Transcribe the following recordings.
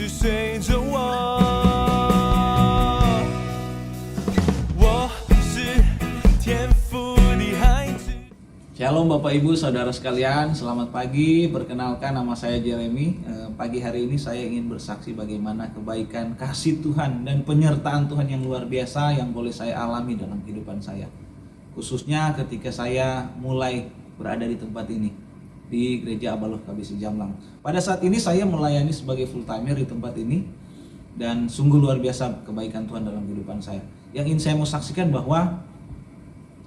是随着我是天赋的孩子。 Shalom Bapak Ibu Saudara sekalian, selamat pagi. Perkenalkan, nama saya Jeremy. Pagi hari ini saya ingin bersaksi bagaimana kebaikan, kasih Tuhan dan penyertaan Tuhan yang luar biasa yang boleh saya alami dalam kehidupan saya. Khususnya ketika saya mulai berada di tempat ini, di Gereja Abaloh KBC Jamlang. Pada saat ini saya melayani sebagai full timer di tempat ini, dan sungguh luar biasa kebaikan Tuhan dalam kehidupan saya. Yang ingin saya mau saksikan bahwa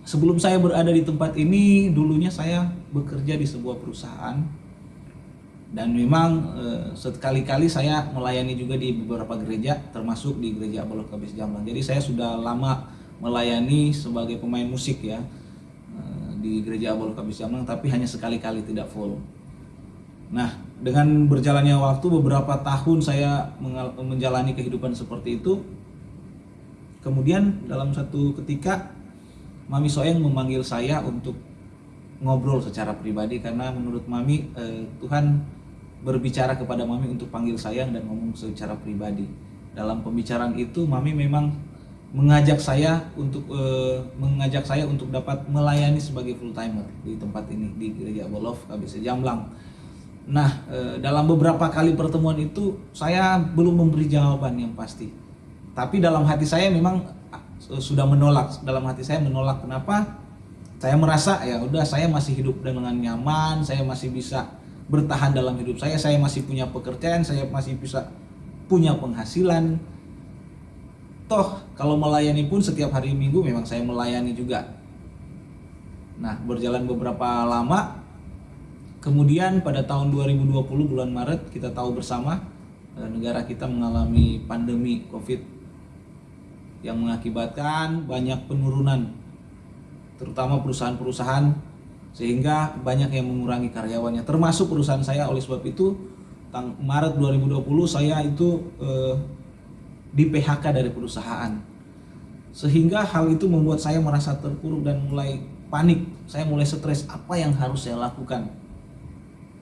sebelum saya berada di tempat ini, dulunya saya bekerja di sebuah perusahaan, dan memang sekali-kali saya melayani juga di beberapa gereja, termasuk di Gereja Abaloh KBC Jamlang. Jadi saya sudah lama melayani sebagai pemain musik ya di Gereja Abaloh KBC Jamlang, tapi hanya sekali-kali, tidak full. Nah, dengan berjalannya waktu beberapa tahun saya menjalani kehidupan seperti itu. Kemudian dalam satu ketika Mami Soeng memanggil saya untuk ngobrol secara pribadi, karena menurut Mami Tuhan berbicara kepada Mami untuk panggil saya dan ngomong secara pribadi. Dalam pembicaraan itu Mami memang mengajak saya untuk dapat melayani sebagai full timer di tempat ini, di Gereja Abaloh KBC Jamlang. Nah, dalam beberapa kali pertemuan itu saya belum memberi jawaban yang pasti. Tapi dalam hati saya memang sudah menolak. Dalam hati saya menolak. Kenapa? Saya merasa ya udah, saya masih hidup dengan nyaman, saya masih bisa bertahan dalam hidup saya masih punya pekerjaan, saya masih bisa punya penghasilan. Toh kalau melayani pun setiap hari Minggu memang saya melayani juga. Nah, berjalan beberapa lama, kemudian pada tahun 2020 bulan Maret kita tahu bersama negara kita mengalami pandemi COVID yang mengakibatkan banyak penurunan, terutama perusahaan-perusahaan, sehingga banyak yang mengurangi karyawannya, termasuk perusahaan saya. Oleh sebab itu Maret 2020 saya itu di PHK dari perusahaan, sehingga hal itu membuat saya merasa terpuruk dan mulai panik. Saya mulai stres, apa yang harus saya lakukan.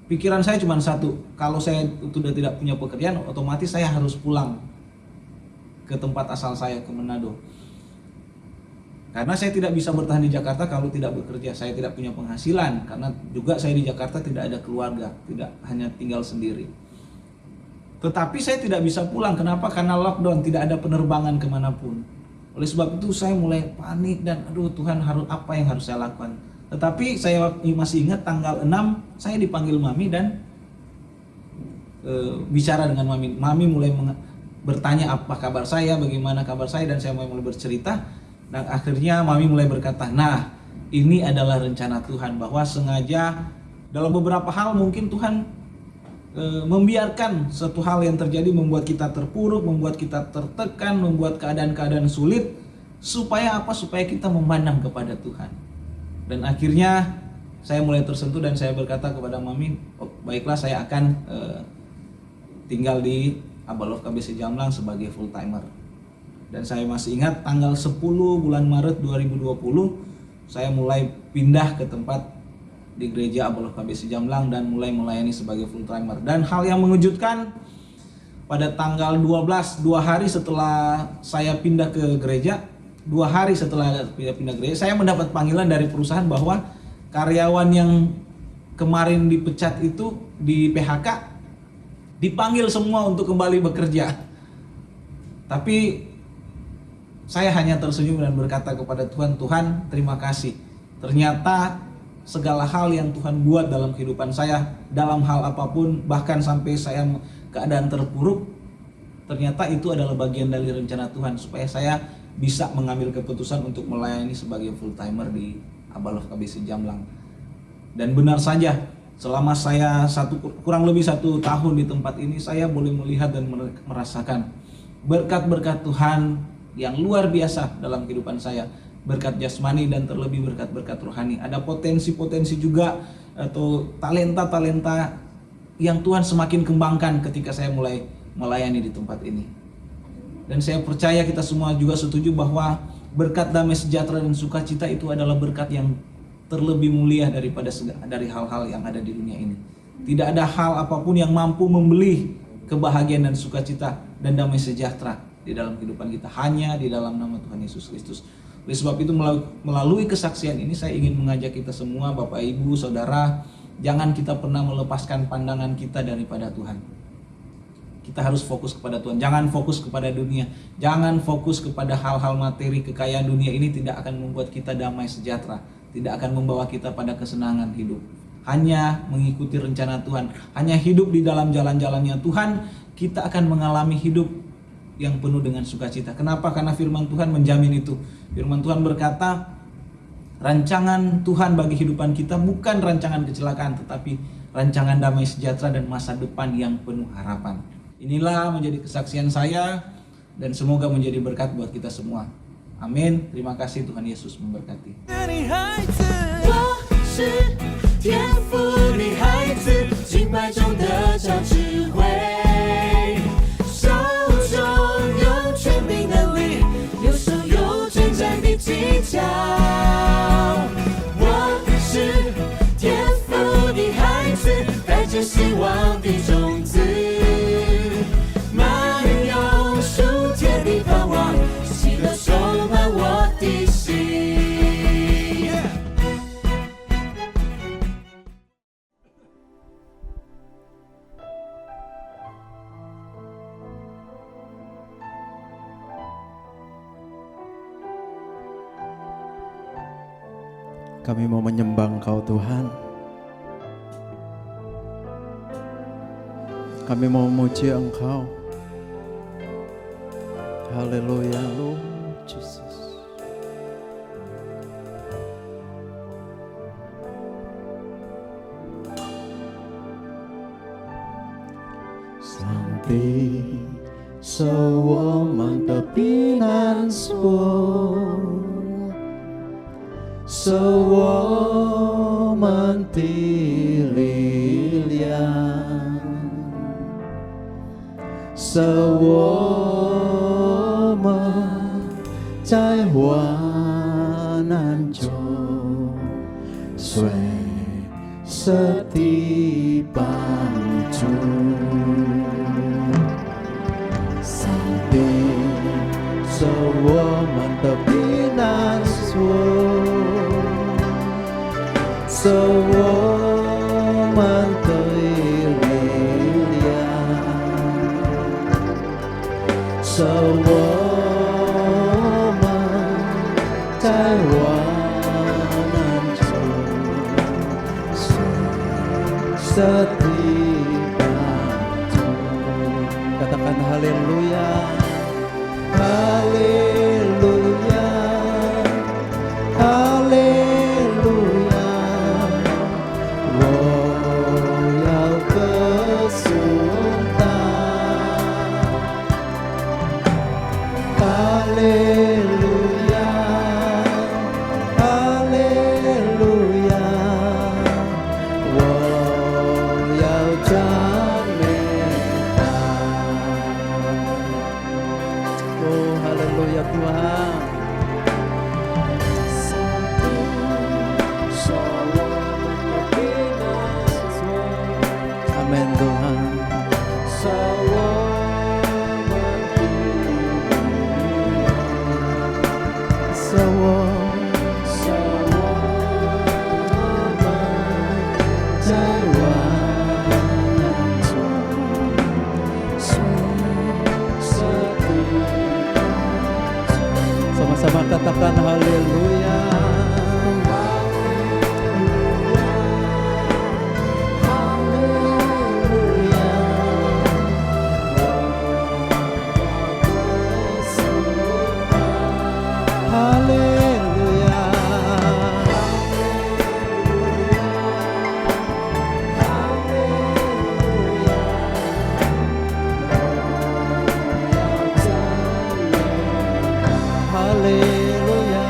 Pikiran saya cuma satu, kalau saya sudah tidak punya pekerjaan, otomatis saya harus pulang ke tempat asal saya, ke Manado. Karena saya tidak bisa bertahan di Jakarta kalau tidak bekerja. Saya tidak punya penghasilan, karena juga saya di Jakarta tidak ada keluarga, tidak, hanya tinggal sendiri. Tetapi saya tidak bisa pulang. Kenapa? Karena lockdown, tidak ada penerbangan kemanapun. Oleh sebab itu saya mulai panik dan aduh Tuhan, apa yang harus saya lakukan. Tetapi saya masih ingat tanggal 6 saya dipanggil Mami dan bicara dengan Mami. Mami mulai bertanya apa kabar saya, bagaimana kabar saya, dan saya mulai bercerita. Dan akhirnya Mami mulai berkata, nah ini adalah rencana Tuhan, bahwa sengaja dalam beberapa hal mungkin Tuhan membiarkan satu hal yang terjadi, membuat kita terpuruk, membuat kita tertekan, membuat keadaan-keadaan sulit, supaya apa? Supaya kita memandang kepada Tuhan. Dan akhirnya saya mulai tersentuh dan saya berkata kepada Mami, oh, baiklah, saya akan tinggal di Abaloh KBC Jamlang sebagai full timer. Dan saya masih ingat tanggal 10 bulan Maret 2020 saya mulai pindah ke tempat di Gereja Abaloh KBC Jamlang dan mulai melayani sebagai full timer. Dan hal yang mengejutkan, pada tanggal 12, 2 hari setelah saya pindah ke gereja, 2 hari setelah pindah gereja, saya mendapat panggilan dari perusahaan bahwa karyawan yang kemarin dipecat itu, di PHK, dipanggil semua untuk kembali bekerja. Tapi saya hanya tersenyum dan berkata kepada Tuhan, Tuhan terima kasih. Ternyata segala hal yang Tuhan buat dalam kehidupan saya, dalam hal apapun, bahkan sampai saya keadaan terpuruk, ternyata itu adalah bagian dari rencana Tuhan, supaya saya bisa mengambil keputusan untuk melayani sebagai full timer di Abaloh KBC Jamlang. Dan benar saja, selama saya kurang lebih 1 tahun di tempat ini, saya boleh melihat dan merasakan berkat-berkat Tuhan yang luar biasa dalam kehidupan saya. Berkat jasmani dan terlebih berkat-berkat rohani. Ada potensi-potensi juga atau talenta-talenta yang Tuhan semakin kembangkan ketika saya mulai melayani di tempat ini. Dan saya percaya kita semua juga setuju bahwa berkat damai sejahtera dan sukacita itu adalah berkat yang terlebih mulia dari hal-hal yang ada di dunia ini. Tidak ada hal apapun yang mampu membeli kebahagiaan dan sukacita dan damai sejahtera di dalam kehidupan kita hanya di dalam nama Tuhan Yesus Kristus. Oleh sebab itu melalui kesaksian ini saya ingin mengajak kita semua, Bapak Ibu, Saudara, jangan kita pernah melepaskan pandangan kita daripada Tuhan. Kita harus fokus kepada Tuhan, jangan fokus kepada dunia, jangan fokus kepada hal-hal materi. Kekayaan dunia ini tidak akan membuat kita damai sejahtera, tidak akan membawa kita pada kesenangan hidup. Hanya mengikuti rencana Tuhan, hanya hidup di dalam jalan-jalannya Tuhan, kita akan mengalami hidup yang penuh dengan sukacita. Kenapa? Karena firman Tuhan menjamin itu. Firman Tuhan berkata, rancangan Tuhan bagi kehidupan kita bukan rancangan kecelakaan, tetapi rancangan damai sejahtera dan masa depan yang penuh harapan. Inilah menjadi kesaksian saya dan semoga menjadi berkat buat kita semua. Amin. Terima kasih, Tuhan Yesus memberkati. 你孩子，我是天赋的孩子，敬拜中得着智慧，手中有权柄能力，右手有征战的技巧。我是天赋的孩子，带着希望的种子，满有属天的盼望，喜乐充满我的心。Kami mau menyembah Engkau Tuhan. Kami mau memuji Engkau. Haleluya, Lord Jesus. Song 是我们的避难所，是我们的力量，是我们在患难中随时的帮助。上帝是我们的避难所，是我们的力量，是我们在患难中随时的帮助。Katakan haleluya, haleluya, haleluya. 我要歌颂他，哈利路亚，哈利路亚。我要赞美他。Oh, haleluya Tuhan. Amin Tuhan. Sama-sama katakan haleluya. Haleluya. Haleluya.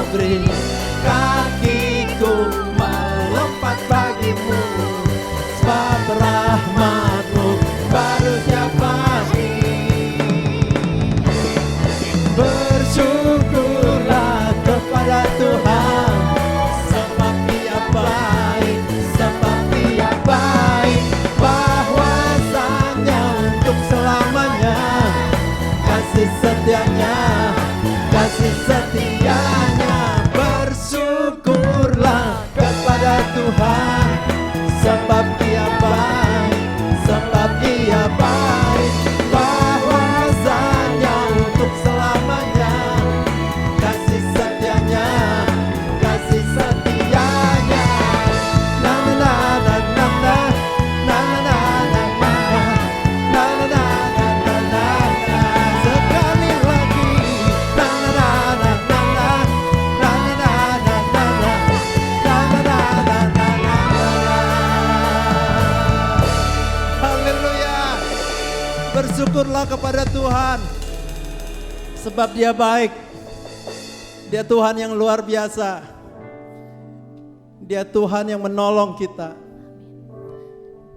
beri, kakiku melompat bagimu, sebab rahmat-Mu baru tiap pagi. Bersyukurlah kepada Tuhan, sebab Dia baik, sebab Dia baik, bahwasanya untuk selamanya kasih setianya, kasih setianya. Bersyukurlah kepada Tuhan, sebab Dia baik, sebab Dia baik, bahwasanya untuk selamanya kasih setianya, kasih setianya. Na na na na na na na na na na na na na na. Sekali lagi. Na na na na na na na na na na na na na na. Haleluya. Bersyukurlah kepada Tuhan, sebab Dia baik. Dia Tuhan yang luar biasa. Dia Tuhan yang menolong kita.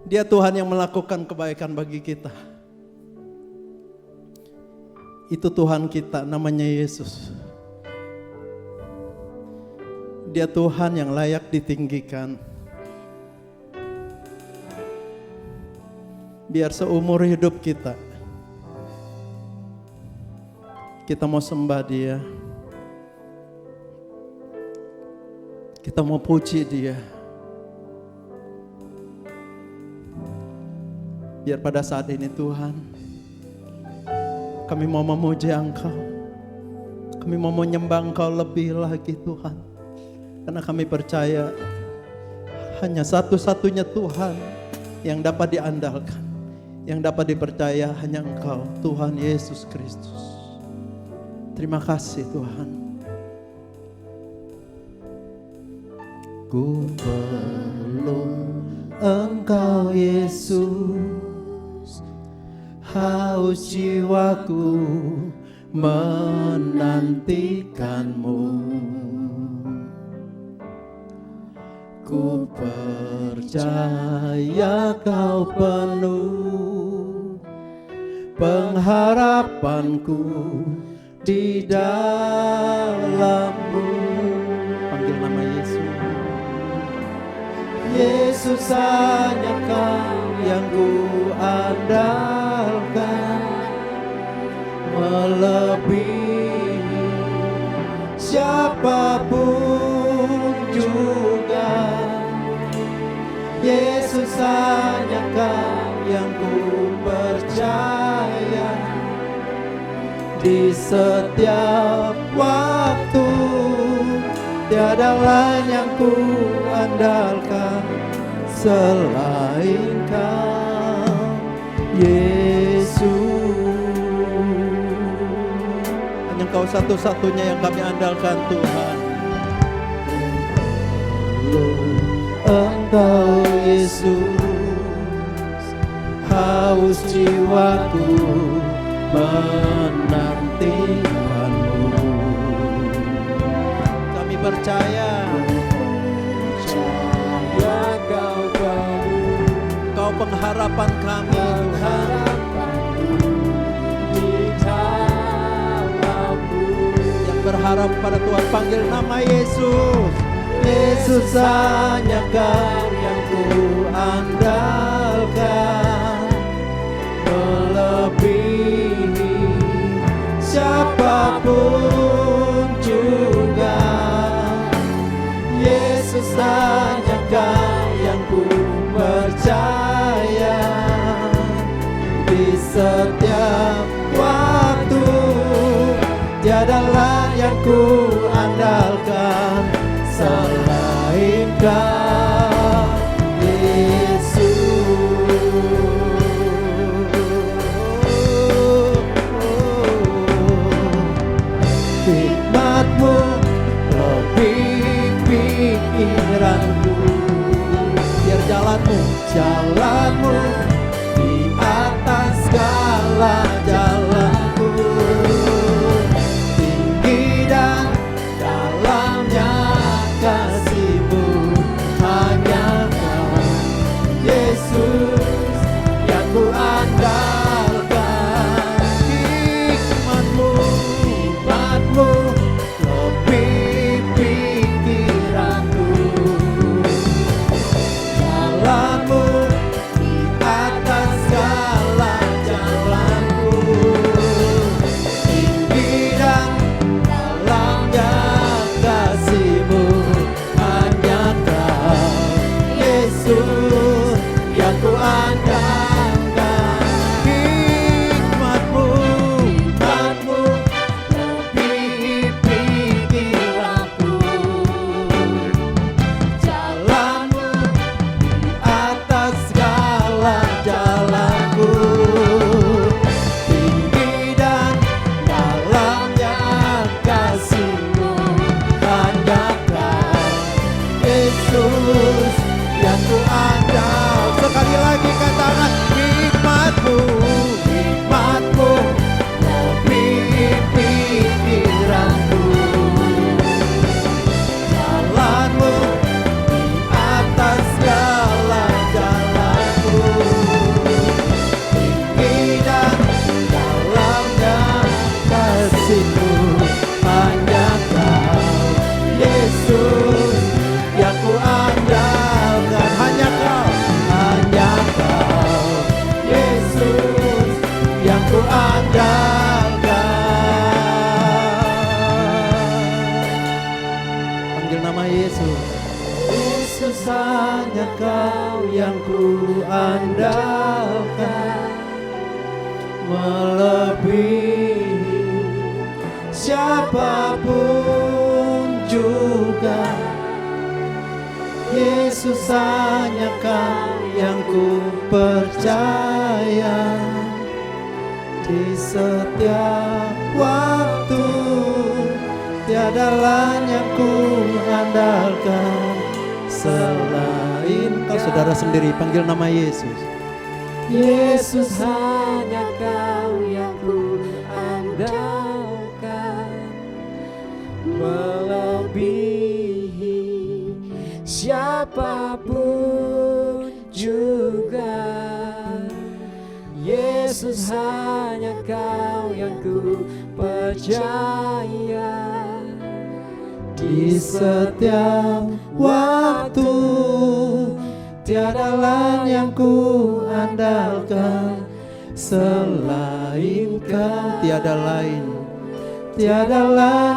Dia Tuhan yang melakukan kebaikan bagi kita. Itu Tuhan kita, namanya Yesus. Dia Tuhan yang layak ditinggikan. Biar seumur hidup kita mau sembah Dia, kita mau puji Dia. Biar pada saat ini Tuhan, kami mau memuji Engkau, kami mau menyembah Engkau lebih lagi Tuhan. Karena kami percaya hanya satu-satunya Tuhan yang dapat diandalkan, yang dapat dipercaya hanya Engkau, Tuhan Yesus Kristus. Terima kasih Tuhan. Ku perlu Engkau Yesus, haus jiwaku menantikan-Mu. Ku percaya Kau penuh pengharapanku di dalam-Mu. Panggil nama Yesus. Yesus hanya Kau yang ku andalkan, melebihi siapapun juga. Yesus hanya Kau yang ku percaya, di setiap waktu tiada lain yang ku andalkan selain Kau, Yesus. Hanya Kau satu-satunya yang kami andalkan Tuhan. Engkau Yesus, haus jiwaku menantikan-Mu. Kami percaya Kau penuh, Kau pengharapan kami Tuhan. Yang berharap pada Tuhan, panggil nama Yesus. Yesus hanya Kau yang ku andalkan, melebihi siapapun juga. Yesus hanya Kau yang ku percaya, di setiap waktu tiada lain yang ku andalkan selain Kau, Yesus. Hikmat-Mu lebih pikiranku, biar jalan-Mu di atas segala jalanku, tinggi dan dalam Yesus yang ku andal. Sekali lagi katakan hikmatmu, hikmatmu lebih pikiranku. Jalanmu di atas segala jalanku. Tinggi dan dalamnya kasih-Mu, hanya Kau Yesus yang ku andalkan. Hanya Kau Yesus yang ku andalkan. Panggil nama Yesus. Yesus hanya Kau yang ku andalkan, melebihi siapapun juga. Yesus hanya Kau yang ku percaya. Di setiap waktu tiada lain yang ku andalkan selain Kau. Saudara sendiri panggil nama Yesus. Yesus hanya Kau yang ku andalkan, melebihi siapapun juga. Yesus hanya Kau yang ku percaya. Di setiap waktu tiada lain yang ku andalkan selain Kau. Tiada lain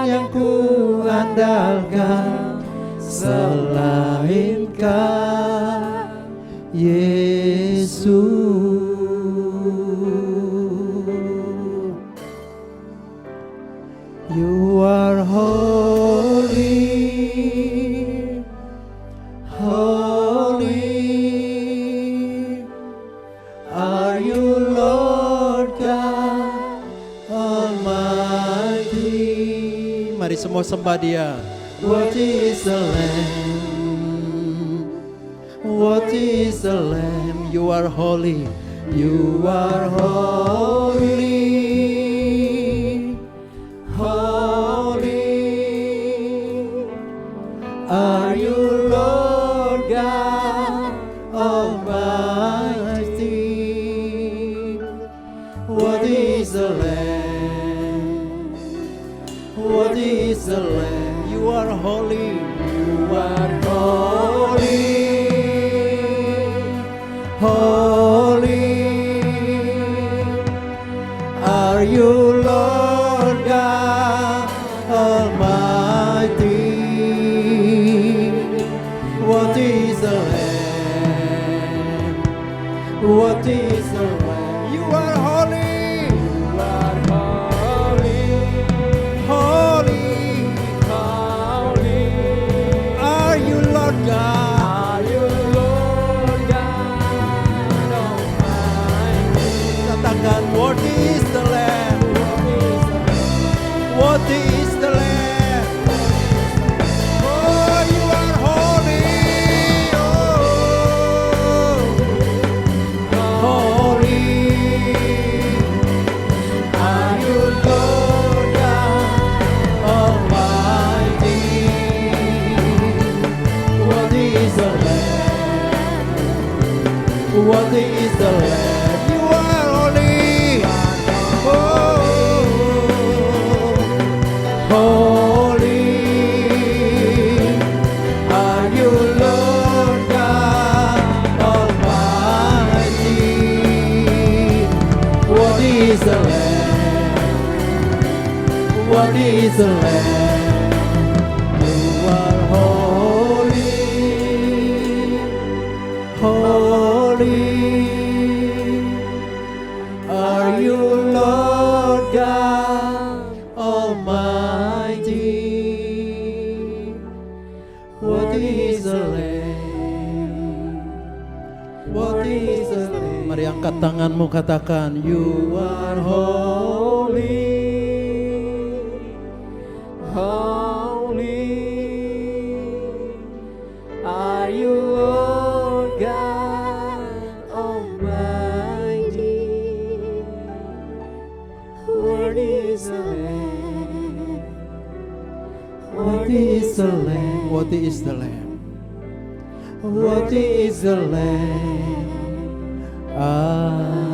yang ku andalkan selain Kau Yesus. You are holy, holy are you, Lord God Almighty. Mari semua sembah Dia. What is the Lamb? What is the Lamb? You are holy. You are holy. Holy are you, Lord God Almighty. What is the Lamb? What is the Lamb? You are holy. You are holy. Holy are you, Lord God Almighty. What is the Lamb? What is the Lamb? You are holy. You are holy. Holy. Holy are you, Lord God. Are you, Lord God Almighty. Katakan, what is the Lamb? What is the Lamb? Oh, you are holy. Oh, holy are you, Lord God Almighty. What is the Lamb? What is the Lamb? You are holy. Oh, holy are you, Lord God Almighty. What is the Lamb? What is the Lamb? You are holy. Holy are you, Lord God Almighty. What is the Lamb? What is the Lamb? Mari angkat tanganmu, katakan, you are holy. Holy Worthy is the Lamb. Worthy is the Lamb. Amin.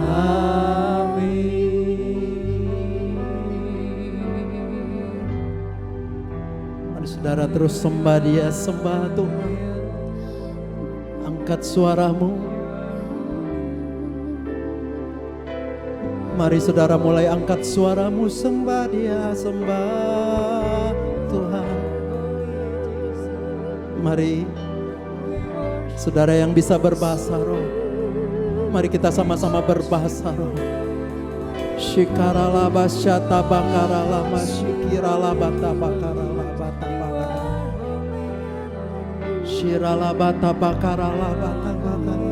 Mari saudara terus sembah Dia, sembah Tuhan. Angkat suaramu. Mari saudara mulai angkat suaramu, sembah Dia, sembah Tuhan. Mari saudara yang bisa berbahasa roh, mari kita sama-sama berbahasa roh. Shikarala basyata bakarala masyikirala bata bakarala bata bakara. Shirala bata bakarala bata bakara.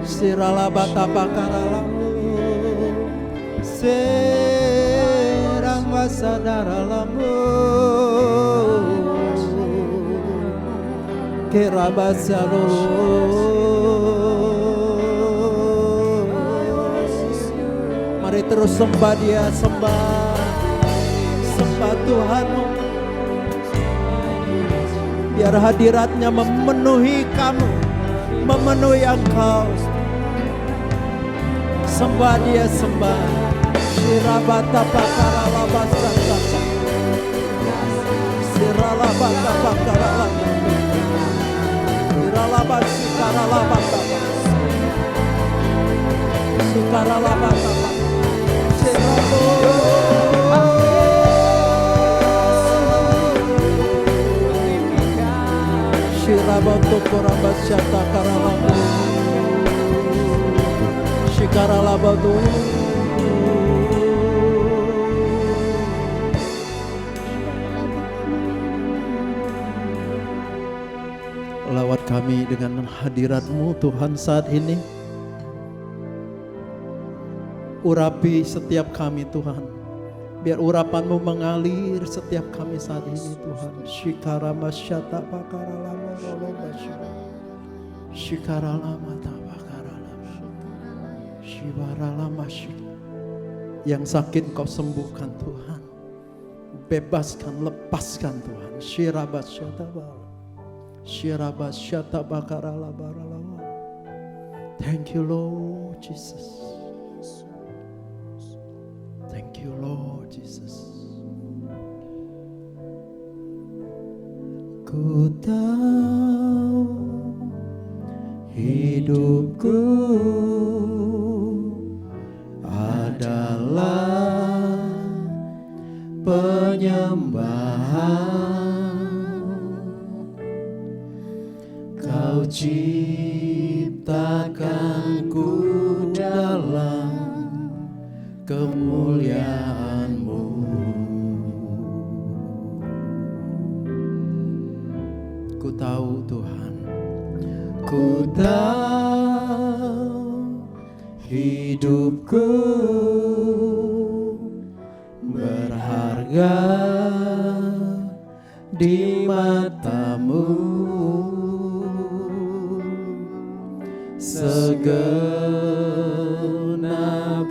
Sirala bata bakarala. Serang wasadara lamu. Kerabasalo. Mari terus sembah Dia, sembah Tuhanmu. Biar hadiratnya memenuhi kamu, memenuhi engkau. Sembah Dia, sembah. Shirabata pakara labasa, Siralabata pakara labasa. Sikaralabata, Sikaralabata, Shiraboto korabasyata karalabu, Shikaralabatu. Lawat kami dengan hadirat-Mu Tuhan saat ini. Urapi setiap kami Tuhan. Biar urapan-Mu mengalir setiap kami saat ini Tuhan. Shikarama syata pakaralama rolobasya. Shikaralama tabakaralama. Shibaralama syik. Yang sakit Kau sembuhkan Tuhan. Bebaskan, lepaskan Tuhan. Shirabasyata bala. Shirabasyata bakarala baralawa. Thank you Lord Jesus. Thank you Lord Jesus. Ku tahu hidupku adalah penyembahan. Kau ciptakanku dalam kemuliaan-Mu. Ku tahu Tuhan, ku tahu hidupku berharga di mata-Mu. Segenap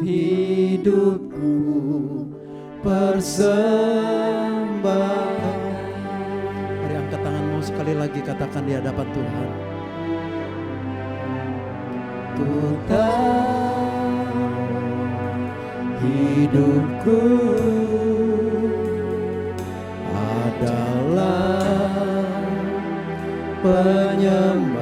hidupku persembahkan. Mari angkat tanganmu sekali lagi, katakan di hadapan Tuhan. Ku tahu hidupku adalah penyembahan.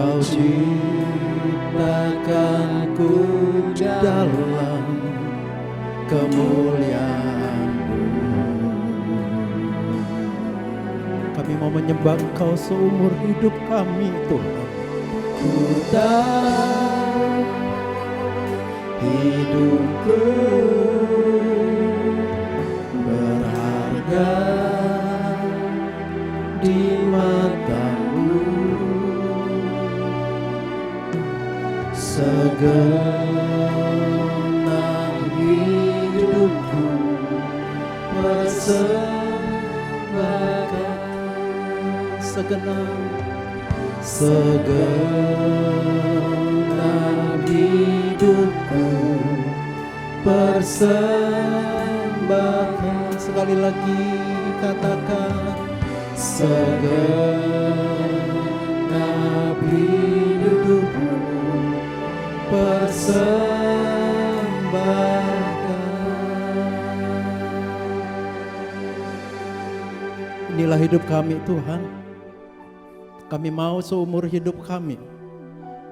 Kau ciptakanku dalam kemuliaan-Mu. Kami mau menyembah Engkau seumur hidup kami Tuhan. Ku tahu hidupku berharga di mata-Mu. Segenap hidupku persembahkan. Segenap hidupku persembahkan. sekali lagi katakan segenap hidupku persembahkan. Inilah hidup kami Tuhan. Kami mau seumur hidup kami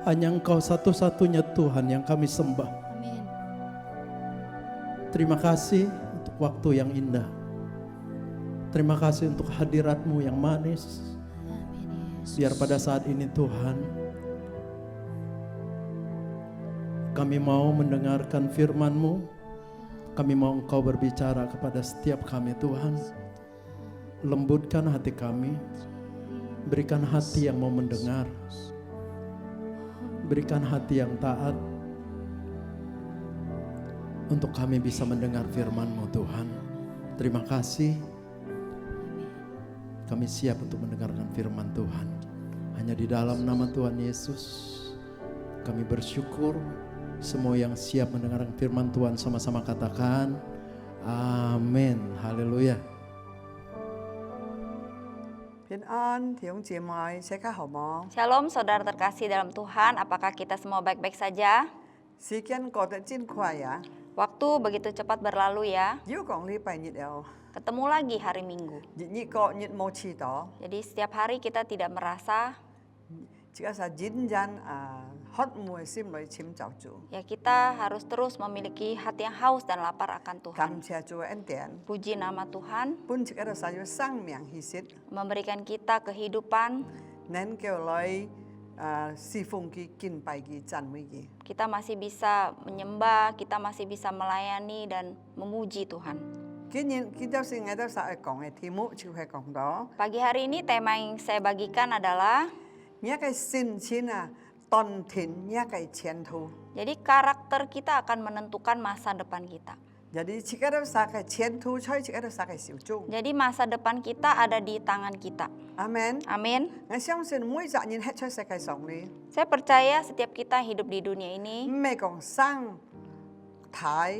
hanya Engkau satu-satunya Tuhan yang kami sembah. Amin. Terima kasih untuk waktu yang indah. Terima kasih untuk hadirat-Mu yang manis. Biar pada saat ini Tuhan, kami mau mendengarkan firman-Mu. Kami mau Engkau berbicara kepada setiap kami Tuhan. Lembutkan hati kami. Berikan hati yang mau mendengar. Berikan hati yang taat. Untuk kami bisa mendengar firman-Mu Tuhan. Terima kasih. Kami siap untuk mendengarkan firman Tuhan. Hanya di dalam nama Tuhan Yesus kami bersyukur. Semua yang siap mendengarkan firman Tuhan sama-sama katakan amin. Haleluya. 平安，弟兄姐妹，大家好嗎？ Shalom saudara terkasih dalam Tuhan, apakah kita semua baik-baik saja? 時間過得真快呀！ Waktu begitu cepat berlalu ya. 要講禮拜日了， Ketemu lagi hari Minggu. 日過日冇遲到， Jadi setiap hari kita tidak merasa 即係實認真渴慕嘅心裏尋找主， ya kita harus terus memiliki hati yang haus dan lapar akan Tuhan. 感謝主嘅恩典， Puji nama Tuhan 本即係實要生命氣息， memberikan kita kehidupan. 能夠來侍奉佢、敬拜佢、讚美佢。 Kita masih bisa menyembah, kita masih bisa melayani dan memuji Tuhan. 今日kita先喺度實係講嘅題目就係講到， Pagi hari ini tema yang saya bagikan adalah 一個先前當天一個前途。 jadi karakter kita akan menentukan masa depan kita. Jadi jika ada sakai前途，所以jika ada sakai小眾。 Jadi masa depan kita ada di tangan kita. Amen。 Amin. 我相信每一個人喺出世界上呢， Saya percaya setiap kita hidup di dunia ini 唔係講生、大、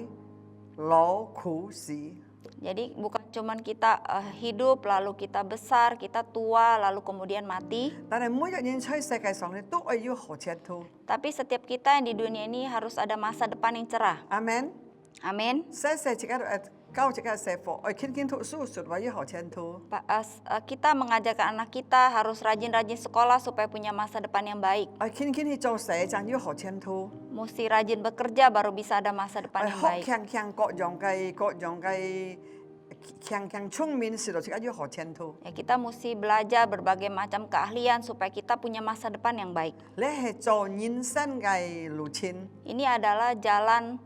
老、苦、死， jadi bukan cuman kita hidup lalu kita besar, kita tua lalu kemudian mati. 但係每一個人出世界上呢，都係要學前途。 Tapi setiap kita yang di dunia ini harus ada masa depan yang cerah. Amen。 Amin. 細細自己教自己細課，我天天讀書，說話要學前途。 Kita mengajarkan anak kita harus rajin-rajin sekolah supaya punya masa depan yang baik. 我天天去做社長要學前途。 Mesti rajin bekerja baru bisa ada masa 我 depan yang 學 baik. 強各樣嘅強聰明時候，自己要學前途。 Ya, kita mesti belajar berbagai macam keahlian supaya kita punya masa depan yang baik. 你係做人生嘅路程。 Ini adalah jalan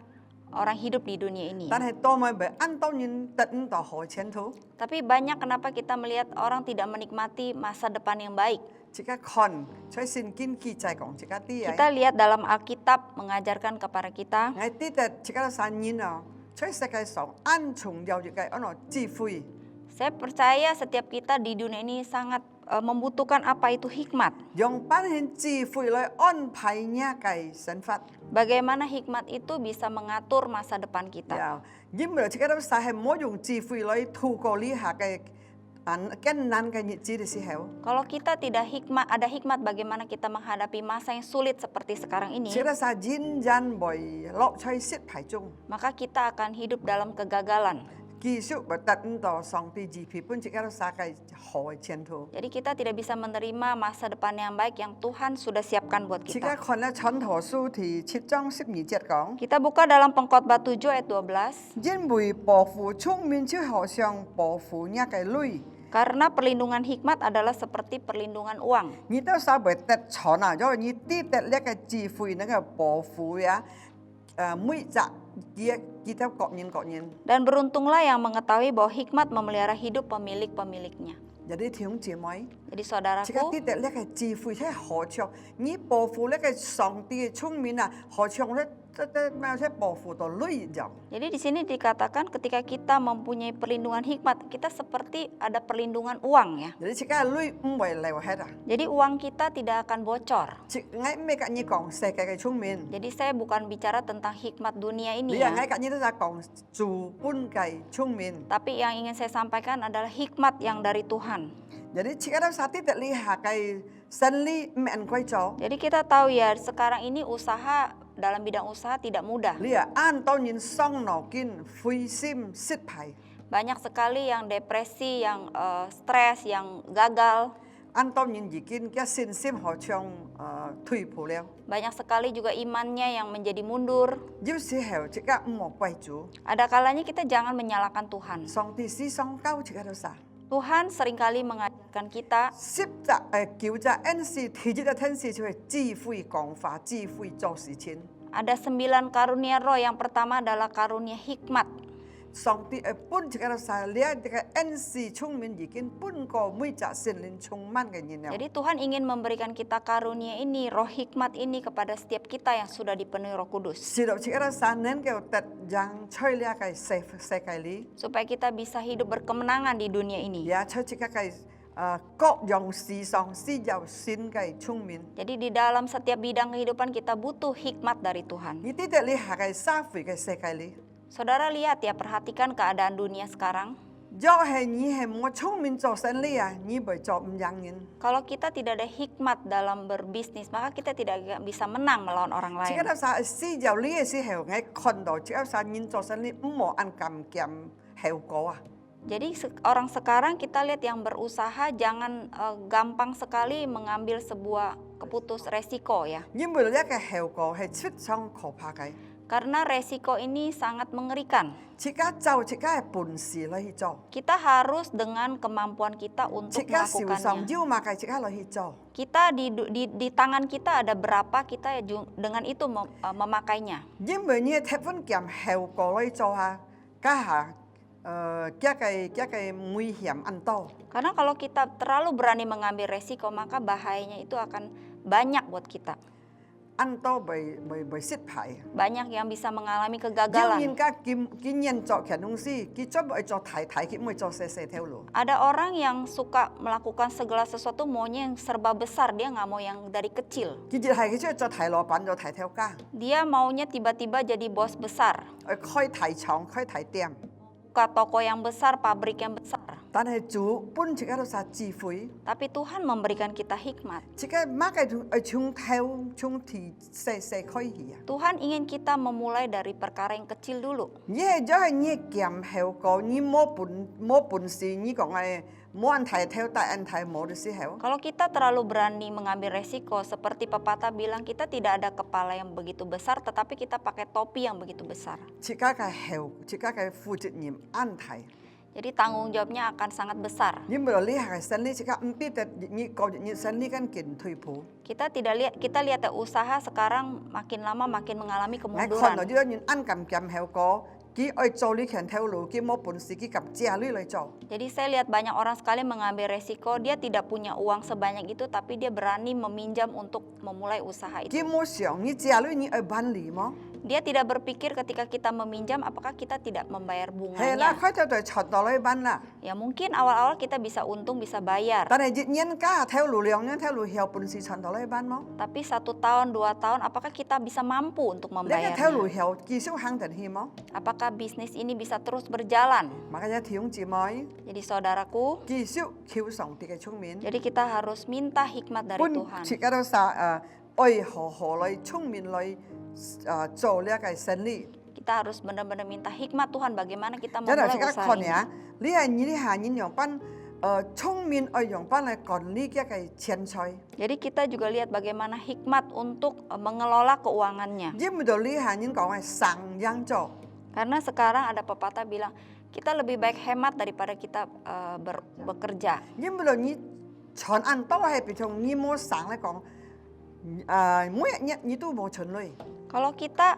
orang hidup di dunia ini. 但係當我哋按當然得唔到好前途， Tapi banyak kenapa kita melihat orang tidak menikmati masa depan yang baik. 自己看在聖經記載講自己啲 Kita lihat dalam Alkitab mengajarkan kepada kita, 我啲嘅自己嘅神人啊，在世界上安從有自己安樂智慧， saya percaya setiap kita di dunia ini sangat membutuhkan apa itu hikmat. 用班人智慧來安排一個生活。 Bagaimana hikmat itu bisa mengatur masa depan kita. 因為自己都實係唔好用智慧來度過呢下嘅艱難嘅日子嘅時候， Kalau kita tidak ada hikmat bagaimana kita menghadapi masa yang sulit seperti sekarang ini, 自己都實認真為落在失敗中， maka kita akan hidup dalam kegagalan. 繼續唔得唔到上帝支配，本自己都實係好嘅前途。 Jadi kita tidak bisa menerima masa depan yang baik yang Tuhan sudah siapkan buat 自己 kita. 看咧《傳道書》第7章12節講， Kita buka dalam Pengkhotbah 7 ayat 12. 因為保護聰明就好像保護一個驢， Karena perlindungan hikmat adalah seperti perlindungan uang. 你都稍微得傳啊，因為你啲得呢個智慧那個保護呀，每隻kita各人。 Dan beruntunglah yang mengetahui bahwa hikmat memelihara hidup pemilik-pemiliknya. Jadi 弟兄姊妹， Jadi 自己 saudaraku, 啲得呢個智慧係何長？你保護呢個上帝嘅聰明啊，何長咧咩些保護到累就。 Jadi di sini dikatakan ketika kita mempunyai perlindungan hikmat, kita seperti ada perlindungan uang ya. Jadi jika累唔會流hết啊， Jadi uang kita tidak akan bocor. 即係咩嘅你講世界嘅聰明， Jadi saya bukan bicara tentang hikmat dunia ini 你 ya. 係你都係講主本嘅聰明。 Tapi yang ingin saya sampaikan adalah hikmat yang dari Tuhan. Jadi jika ada saat itu lihat cái sinh lý唔ăn quay cho， Jadi kita tahu ya sekarang ini usaha dalam bidang usaha tidak mudah. 你啊按當然傷腦筋、灰心失敗， Banyak sekali yang depresi, yang stres, yang gagal. 按當然已經嘅信心好像退步了。 Banyak sekali juga imannya yang menjadi mundur. 有時候即刻唔好怪主， Ada kalanya kita jangan menyalahkan Tuhan. 上帝是上高即刻都啥。 Tuhan seringkali mengajarkan kita 十隻叫隻恩師，提出嘅天使就係智慧講法、智慧做事情。 ada 9 karunia roh. Yang pertama adalah karunia hikmat. 上帝本即刻都啥，你呢個恩師聰明已經本個每隻聖靈充滿嘅人了。 Jadi Tuhan ingin memberikan kita karunia ini, roh hikmat ini kepada setiap kita yang sudah dipenuhi Roh Kudus. 是到即刻都啥，能夠得讓吹呢個世界裏， Supaya kita bisa hidup berkemenangan di dunia ini. 也出即刻嘅各樣事上是有新嘅聰明。 Jadi di dalam setiap bidang kehidupan kita butuh hikmat dari Tuhan. 你啲得你下嘅社會嘅世界裏， Saudara lihat ya, perhatikan keadaan dunia sekarang. 若係你係冇聰明做生意啊，你會做唔贏人。 Kalau kita tidak ada hikmat dalam berbisnis, maka kita tidak bisa menang melawan orang 即 lain. 刻都啥是有呢嘅時候，我看到即刻啥人做生意唔好按咁減後果啊。 Jadi orang sekarang kita lihat yang berusaha jangan gampang sekali mengambil sebuah keputus resiko ya. 因為呢個後果係非常可怕嘅。 Karena resiko ini sangat mengerikan. 即刻做，即刻係本事嚟去做， Kita harus dengan kemampuan kita 即 untuk 刻受上 melakukannya. 腰嘛嘅，即刻嚟去做。 Kita di tangan kita ada berapa, kita dengan itu memakainya. 因為你睇分減後果嚟做下，家下嘅危險很多。 Karena kalau kita terlalu berani mengambil resiko, maka bahayanya itu akan banyak buat kita. 很多會失敗。 Banyak yang bisa mengalami 有 kegagalan. 人家見人做其東西，佢專門做太太，佢唔會做細條路。 Ada orang yang suka melakukan segala sesuatu maunya yang serba besar, dia nggak mau yang dari kecil. 佢就係佢出去做大老闆，做大條家， Dia maunya tiba-tiba jadi bos besar, 開大廠、開大店。 buka toko yang besar, pabrik yang besar. 但係主本即刻都曬智慧， Tapi Tuhan memberikan kita hikmat. 即刻乜嘅從頭從提細開始啊！ Tuhan ingin kita memulai dari perkara yang kecil dulu. 你係咗係你減後果，你冇本事，你講係冇人睇條大人睇冇嘅時候， Kalau kita terlalu berani mengambil resiko, seperti pepatah bilang, kita tidak ada kepala yang begitu besar, tetapi kita pakai topi yang begitu besar. 即刻嘅即刻嘅負責任安睇。 Jadi tanggung jawabnya akan sangat besar. 因為你係生理即刻唔必得，你個你生理跟見退步。 Kita lihat ya, usaha sekarang makin lama makin mengalami 我看到 kemunduran. 啲人按咁減後果，佢愛做呢條條路，佢冇本事，佢咁借你嚟做。 Jadi saya lihat banyak orang sekali mengambil resiko, dia tidak punya uang sebanyak itu, tapi dia berani meminjam untuk memulai usaha itu. 佢冇想你借你，你愛還你麼？ Dia tidak berpikir ketika kita meminjam, apakah kita tidak membayar 係啦， bunganya. 佢就對存到你還啦。 Ya mungkin awal-awal kita bisa untung, bisa bayar. 但係人家條路兩年條路有本事存到你還麼？ Tapi 1 tahun, 2 tahun, apakah kita bisa mampu untuk 你嘅條路 membayarnya? 有至少肯定去麼？ Apakah bisnis ini bisa terus berjalan? Makanya弟兄姊妹， Jadi saudaraku, 至少求上帝嘅聰明。 jadi kita harus minta hikmat dari 本 Tuhan. 切到啥愛何來聰明來做呢個生意。 Kita harus benar-benar minta hikmat Tuhan bagaimana kita 真係 memulai 即刻 usaha 看 ini. 呀！你係你啲下人用班聰明愛用班嚟管理嘅錢財， Jadi kita juga lihat bagaimana hikmat untuk mengelola keuangannya. 因為到呢下人講係上樣做， Karena sekarang ada pepatah bilang kita lebih baik hemat daripada kita bekerja. 因為到你存按多係比如你冇上嚟講，每一日你都冇存累， Kalau kita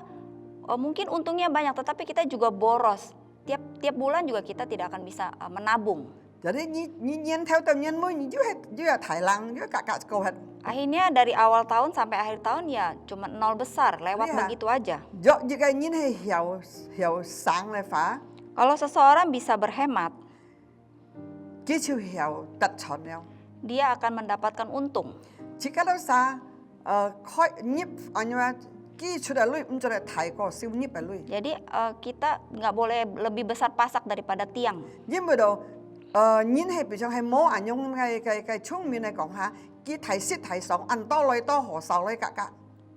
mungkin untungnya banyak, tetapi kita juga boros. Tiap bulan juga kita tidak akan bisa menabung. Jadi nyen theo tao nyen mới như hết Thái Lan như cả cầu hết. Akhirnya dari awal tahun sampai akhir tahun ya cuma nol besar, lewat Iya. begitu aja. Do như cái nyen hay hiểu sáng này phá, Kalau seseorang bisa berhemat, cái chiều hiểu tật chọn nhau. dia akan mendapatkan untung. Chỉ cái đó sao khói nhịp anh em cái chỗ đó lui cho là Thái có siêu nhịp ở lui. Jadi kita nggak boleh lebih besar pasak daripada tiang. Nhưng mà đồ nhìn hay bị trong hay mố anh nhung cái chung miền này còn ha cái Thái xít Thái sống ăn to lôi to hồ sào lôi cả.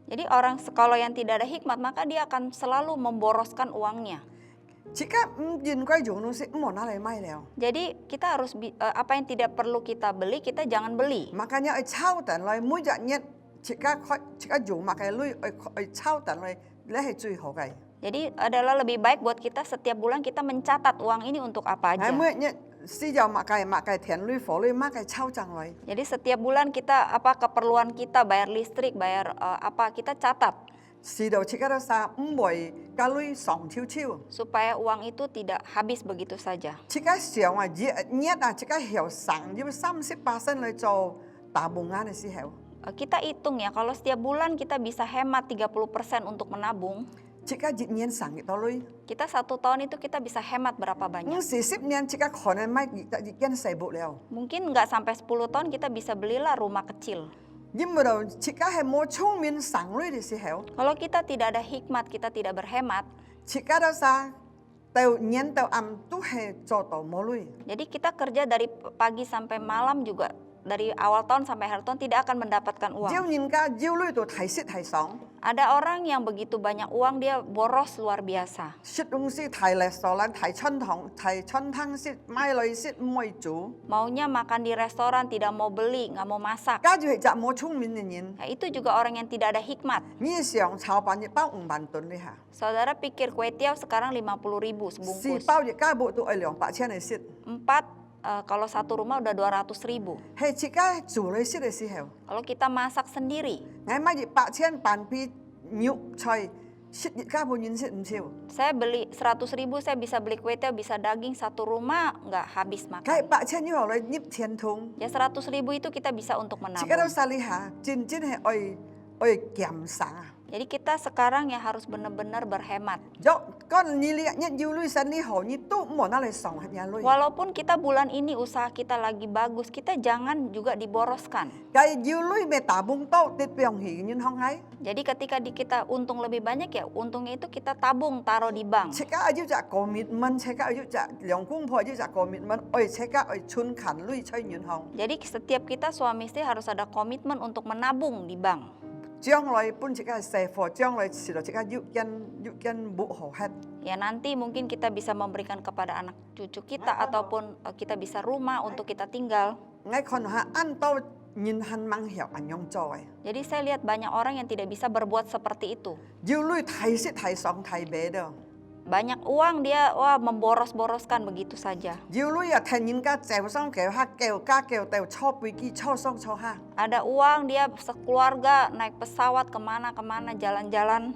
Jadi orang kalau yang tidak ada hikmat maka dia akan selalu memboroskan uangnya. Chỉ cái nhìn quay dùng nó sẽ muốn nó lại mai leo. Jadi kita harus apa yang tidak perlu kita beli kita jangan beli. Makanya ai chao tận lại mỗi dạng nhất chỉ cái dùng mà cái lui ai chao tận lại lấy hay chui hồ cái. Jadi adalah lebih baik buat kita setiap bulan kita mencatat uang ini untuk apa aja. Ai mỗi nhất si giàu mà cái tiền lui phổ lui mà cái chao chẳng lại. Jadi setiap bulan kita apa keperluan kita bayar listrik, bayar apa kita catat Si đầu chỉ cái đó sao mỗi cái lui sòng chiêu chiêu. supaya uang itu tidak habis begitu saja. Chỉ cái xíu mà nhất chỉ cái hiểu sáng như 30% lại cho tabungan này si hiểu. Kita hitung ya, kalau setiap bulan kita bisa hemat 30% untuk menabung, Chỉ cái nhiên sáng cái đó lui. kita 1 tahun itu kita bisa hemat berapa banyak? Nhưng 40 niên chỉ cái khó này mai cái xây bộ leo. Mungkin nggak sampai 10 tahun kita bisa belilah rumah kecil. Nhưng mà đầu chỉ cái hay mua聪明sáng lui thì si hiểu. Kalau kita tidak ada hikmat, kita tidak berhemat, Chỉ cái đó sao tao nhiên tao âm tu hay cho tao mua lui. jadi kita kerja dari pagi sampai malam juga, dari awal tahun sampai akhir tahun tidak akan mendapatkan Jiu uang. nhìn cái jiu lui tao thái xít thái sống. Ada orang yang begitu banyak uang dia boros luar biasa. Xít đông si thái restaurant thái chân thang xít mai lời xít môi chủ. Maunya makan di restoran, tidak mau beli, nggak mau masak. Cái gì chả mua聪明的人. Nah, itu juga orang yang tidak ada hikmat. Như sòng chào bán như bao 5 tuần đi hả? Saudara pikir kue tiaw sekarang 50.000 Si sebungkus. bao như cái bộ tụi 200 này xít. 4, kalau satu rumah udah 200.000. Hay chỉ cái chủ lấy xít để si hiểu. Kalau kita masak sendiri, Ngày mai như 800 bàn pi nhục chơi xít như cái bộ nhìn xít chịu. saya beli 100.000 saya bisa beli kue tiaw, bisa daging satu rumah nggak habis Cái makan. 800 như họ lấy nhịp tiền thùng. Ya 100.000 itu kita bisa untuk Chỉ cái đó menabung. sao đi hả? Chính hay oi kiểm sáng à? Jadi kita sekarang ya harus benar-benar berhemat. Do con như lihat nhất yêu lui sân đi họ như tụ muốn nó lại sống hạt nhà lui. Walaupun kita bulan ini usaha kita lagi bagus, kita jangan juga diboroskan. Cái yêu lui mẹ tả bung tao tết biong hỉ như không hay. Jadi ketika kita untung lebih banyak ya untungnya itu kita tabung taruh di bank. Chỉ cái ayu chả commitment, chỉ cái ayu chả lòng cung phò ayu chả commitment. Oi chỉ cái oi chun khẩn lui chơi như không. Jadi setiap kita suami istri harus ada komitmen untuk menabung di bank.将来本chỉ cái xe phò,将来是了chỉ cái yêu dân bộ họ hết. Ya nanti mungkin kita bisa memberikan kepada anak cucu kita ataupun kita bisa rumah untuk kita tinggal. Ngay con ha ăn tao nhìn hắn mang hiểu anh nhong trôi. Jadi saya lihat banyak orang yang tidak bisa berbuat seperti itu. Yêu lui thay xít thay sống thay bé đó. Banyak uang dia memboros-boroskan begitu saja. Yêu lui à thay nhìn cái trèo xong kéo ha kéo ca kéo tèo cho bùi kỳ cho xong cho ha. Ada uang dia sekeluarga naik pesawat kemana-kemana jalan-jalan.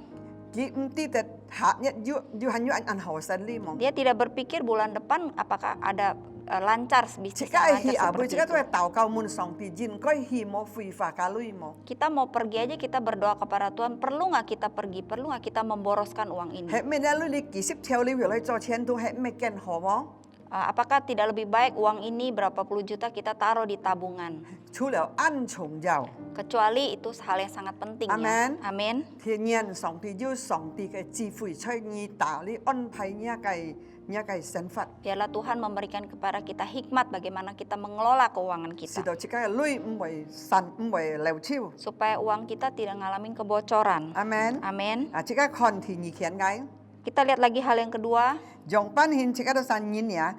Ki ti tết hạ nhất yêu hắn như anh ăn hậu sân li mong. Dia tidak berpikir bulan depan apakah ada lancar Chỉ bisnis cái yang hi à lancar bùi seperti chỉ cái itu. tôi tàu cao mun song pi jin coi hi mo phi pha cá lui mo. Kita mau pergi aja kita berdoa kepada Tuhan, perlu nggak kita pergi, perlu nggak kita memboroskan uang ini? Hệ mẹ đã lui đi kỹ sip theo li lại cho chen tu hệ mẹ ken ho mo. Apakah tidak lebih baik uang ini berapa puluh juta kita taruh di tabungan? Chú liệu ăn trồng giàu. Kecuali itu hal yang sangat penting ya. Amen. Amin. Thiên nhiên song pi yêu song pi cái chi phui chơi nhi tả li on pai nha cái sen phật. Biarlah Tuhan memberikan kepada kita hikmat bagaimana kita mengelola keuangan Sự kita. đó chỉ cái lui mày san mày lèo chiu. Supaya uang kita tidak ngalamin kebocoran. Amen. Amin. Chỉ cái con thì nhị khiển ngay. Kita lihat lagi hal yang kedua. Dòng pan hin chỉ cái đó san nhìn ya.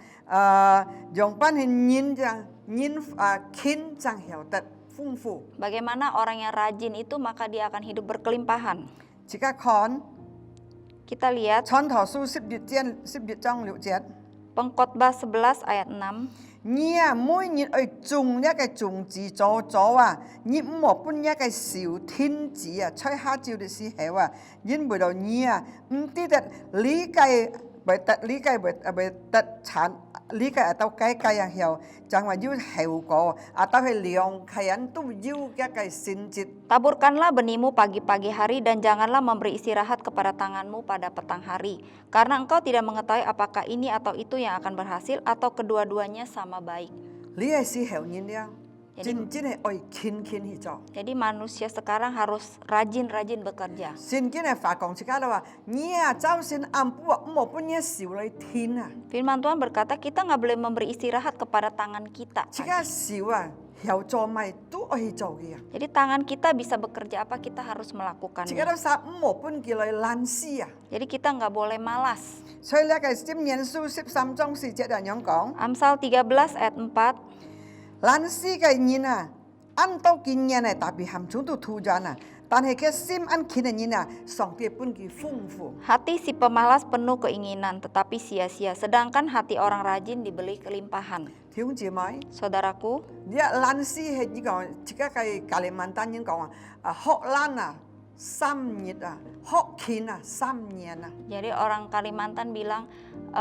Dòng pan hin nhìn chang nhìn kin chang hiểu tật phong phú. Bagaimana orang yang rajin itu maka dia akan hidup berkelimpahan. Chỉ cái con Kita lihat chọn thọ su sip dit trong liệu chết. Pengkhotbah 11 ayat 6. Nhia mỗi nhìn ở trùng nhá cái trùng chỉ cho à, nhìn một bún nhá cái xỉu thiên chỉ à, chơi hát chiêu được xí héo à, nhìn buổi đầu nhia, tí đặt lý cái bởi tật lý cái bởi tật sản lý cái tao cái yang hiểu chẳng mà yêu hiệu quả tao hay liong cái anh tu yêu cái sinh chít. Taburkanlah benihmu pagi-pagi hari dan janganlah memberi istirahat kepada tanganmu pada petang hari. Karena engkau tidak mengetahui apakah ini atau itu yang akan berhasil atau kedua-duanya sama baik. Lý cái sự hiểu nhìn đi, chính là oi kín kín hi cho. Jadi manusia sekarang harus rajin-rajin bekerja. Xin cái này phải講自家啦話，你啊，就算按部冇半夜少嚟天啊， Firman Tuhan berkata kita nggak boleh memberi istirahat kepada tangan kita. 自家少啊，有做咪都可以做嘅啊。 Jadi tangan kita bisa bekerja apa kita harus 自家 melakukannya. 都殺冇半叫嚟懶死啊。 Jadi kita nggak boleh malas. 所以呢個箴言書13章4節人樣講， Amsal 13 ayat 4. 懶死嘅人啊，按到經驗啊，特別含重到突然啊，但係佢心按緊嘅人啊，上帝本佢豐富。 Hati si pemalas penuh keinginan tetapi sia-sia, sedangkan hati orang rajin diberi kelimpahan. 弟兄姊妹， Saudaraku, 你啊懶死係呢個，自家嘅加利曼丹人講啊，學懶啊3日啊，學勤啊3年啊。 jadi orang Kalimantan bilang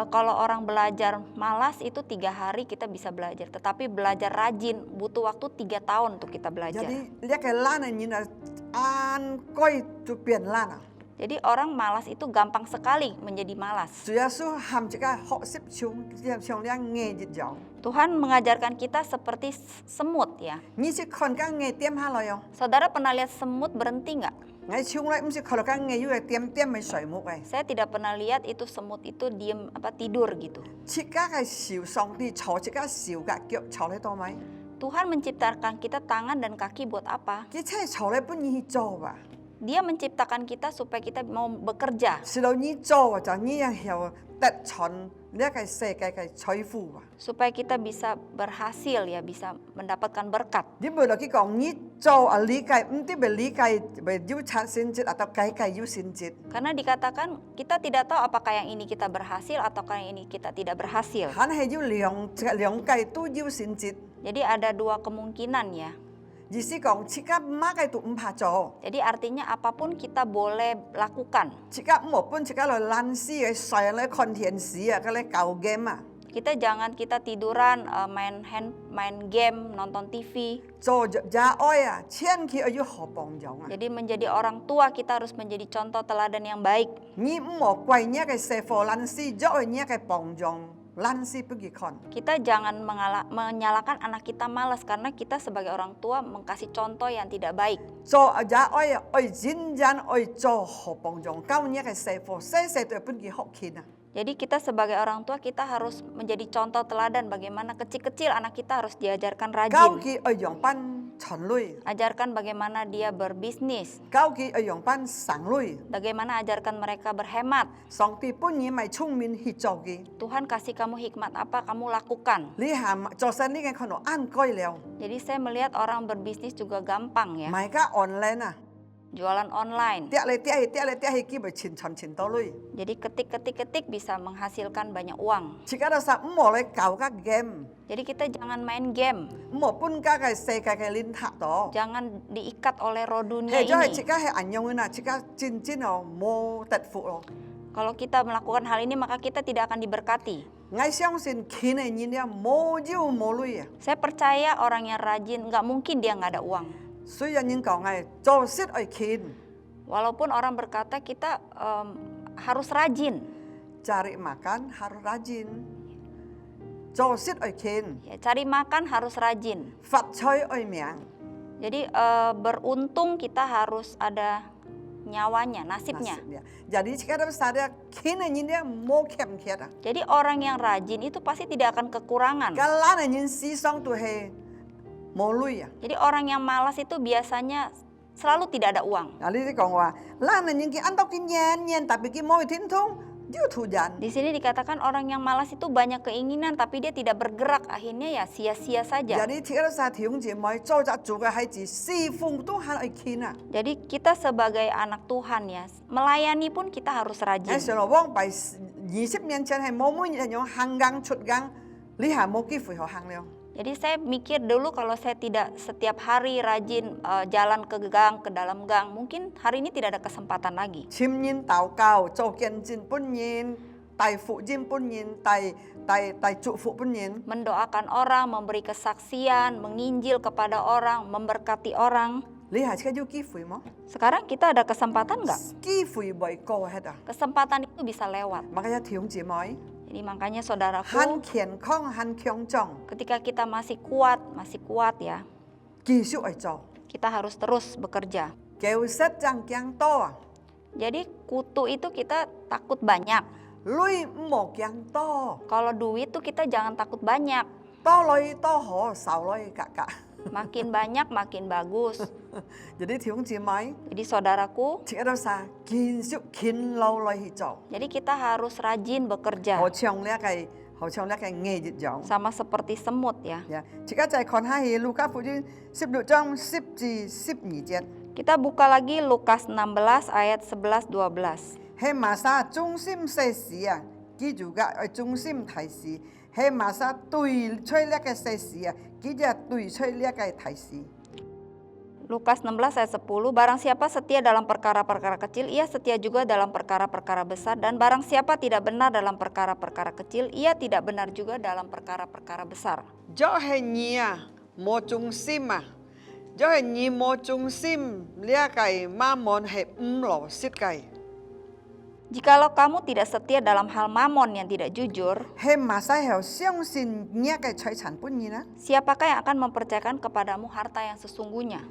kalau orang belajar malas itu 3 hari kita bisa belajar, tetapi belajar rajin butuh waktu 3 tahun untuk kita belajar. Jadi lihat ke lana ni na an koi tu pian lana. Jadi orang malas itu gampang sekali menjadi malas. 主要是含这个学习像两眼一样。 Tuhan mengajarkan kita seperti semut ya. 你是看个眼点下来哟， Saudara pernah lihat semut berhenti nggak? 我从来不是看到个眼有个点点的水木嘅。 Saya tidak pernah lihat itu semut itu diem tidur gitu. 这个嘅小上帝坐这个小嘅腳坐喺度咪？ Tuhan menciptakan kita tangan dan kaki buat apa? 佢真係坐喺本意去做吧？ Dia menciptakan kita supaya kita mau bekerja, 是到你做就你要有得傳呢個世界嘅財富吧？ supaya kita bisa berhasil ya, bisa mendapatkan berkat. 你唔係佢講你做啊理解，唔啲咪理解咪要產生節，啊到計要先節。 Karena dikatakan kita tidak tahu apakah yang ini kita berhasil ataukah yang ini kita tidak berhasil. 肯係要兩計都要先節。 Jadi ada 2 kemungkinan ya. 意思講，自家乜嘅都唔怕做， Jadi artinya apapun kita boleh lakukan. 自家唔好搬自家來懶死嘅上嚟看電視啊，嗰啲舊 game 啊， Jangan kita tiduran main game, nonton TV. 做日愛啊，千祈要學幫助啊。 Jadi menjadi orang tua kita harus menjadi contoh teladan yang baik. 你唔好怪呢個社會懶死，咗呢個幫助懶死不佢看。 Kita jangan menyalahkan anak kita malas karena kita sebagai orang tua mengkasih contoh yang tidak baik. 做日愛啊，愛認真愛做學幫助，教呢個社會細都本佢學見啊。 Jadi kita sebagai orang tua kita harus menjadi contoh teladan bagaimana kecil-kecil anak kita harus diajarkan 教 rajin. 佢愛用班存累， Ajarkan bagaimana dia berbisnis, 教佢愛用班省累。 bagaimana ajarkan mereka berhemat. 上帝本意咪聰明去做嘅。 Tuhan kasih kamu hikmat apa kamu lakukan. 你行做生呢個看到按改了， Jadi saya melihat orang berbisnis juga gampang ya. 買家 online 啊， Jualan online. 跌嚟基本錢存錢到累。 Jadi ketik bisa menghasilkan banyak uang. 自家都實唔好嚟搞個 game， Jadi kita jangan main game. 唔好搬家嘅世界嘅鏈塔度。 Jangan diikat oleh roh dunia 係咗係 ini. 自家係銀用嘅嗱，自家真哦冇得福咯。 Kalau kita melakukan hal ini maka kita tidak akan diberkati. 我相信錢嘅人咧冇腰冇累啊， Saya percaya orang yang rajin nggak mungkin dia nggak ada uang. 雖然人講係做事愛錢， Walaupun orang berkata kita harus rajin. cari makan harus rajin，做事愛錢， Ya, cari makan harus rajin. 發財愛命。 Jadi beruntung kita harus ada nyawanya, nasibnya. Jadi sekarang saya kini ini mau kem-kem ah. Jadi orang yang rajin itu pasti tidak akan kekurangan. Kalau ini sisong tuh he mau lui ya. Jadi orang yang malas itu biasanya selalu tidak ada uang. Jadi dia ngomong, lah ini kita antok nyen tapi kita mau tintung dia tujan. Di sini dikatakan orang yang malas itu banyak keinginan tapi dia tidak bergerak, akhirnya ya sia-sia saja. Jadi sekarang saya tiung mau coba juga haji sifung tuh hal ikina. Jadi kita sebagai anak Tuhan ya, melayani pun kita harus rajin. Kalau wong by 20年前係冇每日用行gang出gang，你係冇機會學行了。 Jadi saya mikir dulu kalau saya tidak setiap hari rajin jalan ke gang, ke dalam gang, mungkin hari ini tidak ada kesempatan lagi. 簽煙禱告做見證本人， tài phụ dinh bún nhìn, tài trụ phụ bún nhìn. mendoakan orang, memberi kesaksian, menginjil kepada orang, memberkati orang. Lý hải cái du ký phụ mà. Sekarang kita ada kesempatan nggak? Ký phụ bởi cô hết à. Kesempatan itu bisa lewat. Makanya thiếu chị mới. Jadi makanya saudaraku, Han kian kong, han kiong chong. ketika kita masih kuat ya, Kỳ sức ở chỗ. kita harus terus bekerja. Kêu set chẳng kiang to. Jadi kutu itu kita takut banyak. Lui một kiang to. Kalau duit tuh kita jangan takut banyak. To lôi to hổ, sào lôi cả cả. Makin banyak makin bagus. Jadi thiếu chị mới. Jadi saudaraku, Chị ở đâu xa? Kiên sức kiên lâu lôi hi chỗ. jadi kita harus rajin bekerja. Họ trong cái nghề dịch giống. Sama seperti semut ya. Ya, chị các chạy còn hai Luka phụ chứ xếp được trong xếp gì xếp nhị chết. Kita buka lagi Lukas 16 ayat 11-12. He mà sa trung sim xe xí à, ký chủ gạ ở trung sim thái xí. He mà sa tùy chơi lẽ cái xe xí à, ký ra tùy chơi lẽ cái thái xí. Lukas 16 ayat 10, barang siapa setia dalam perkara-perkara kecil, ia setia juga dalam perkara-perkara besar. Dan barang siapa tidak benar dalam perkara-perkara kecil, ia tidak benar juga dalam perkara-perkara besar. Do he nhị à, mô trung sim à. Do he nhị mô trung sim lẽ cái ma môn he lỗ xít cái. Jikalau kamu tidak setia dalam hal mamon yang tidak jujur, He mà sa heo xiong xin nhẹ cái chơi sản bún nhị na. siapakah yang akan mempercayakan kepadamu harta yang sesungguhnya?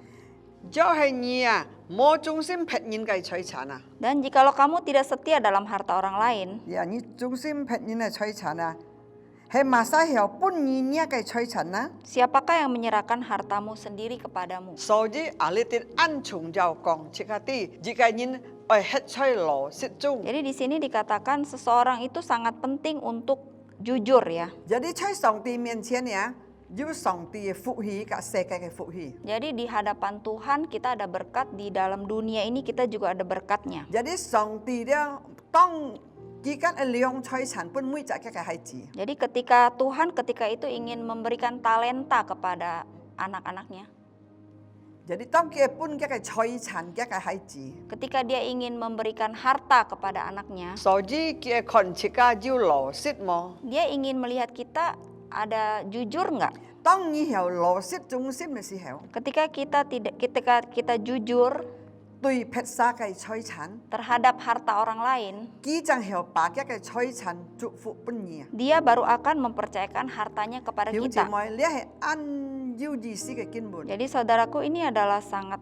Do he nhị à, mô trung sim phết nhìn cái chơi sản à. Dan jikalau kamu tidak setia dalam harta orang lain, Ya, nhị trung sim phết nhìn cái chơi sản à. He mà sa heo bún nhị nhẹ cái chơi sản na. siapakah yang menyerahkan hartamu sendiri kepadamu? So ji alitit an chung giao kong cikati jika nhìn ở hết chơi lỗ xít chung. Jadi di sini dikatakan seseorang itu sangat penting untuk jujur ya. Jadi chơi song ti miền trên ya, yu song ti phụ hí cả xe cái phụ hí. Jadi di hadapan Tuhan kita ada berkat, di dalam dunia ini kita juga ada berkatnya. Jadi song ti dia tong jika leong chơi sản pun mui cak cái hai ji. Jadi ketika itu ingin memberikan talenta kepada anak-anaknya, Jadi tong kia pun cái chơi sản cái hai ji. ketika dia ingin memberikan harta kepada anaknya, So ji kia kon cika yu lỗ xít mo. dia ingin melihat kita ada jujur nggak? Tong ni heo lỗ xít chung sim là si heo. Ketika kita jujur Tùy phết xa cái chơi sản. terhadap harta orang lain, Kí chẳng heo ba cái chơi sản trụ phụ pun nhỉ. dia baru akan mempercayakan hartanya kepada Hiểu kita. chị mọi lẽ hệ ăn yêu gì xí cái kinh buồn. Jadi saudaraku, ini adalah sangat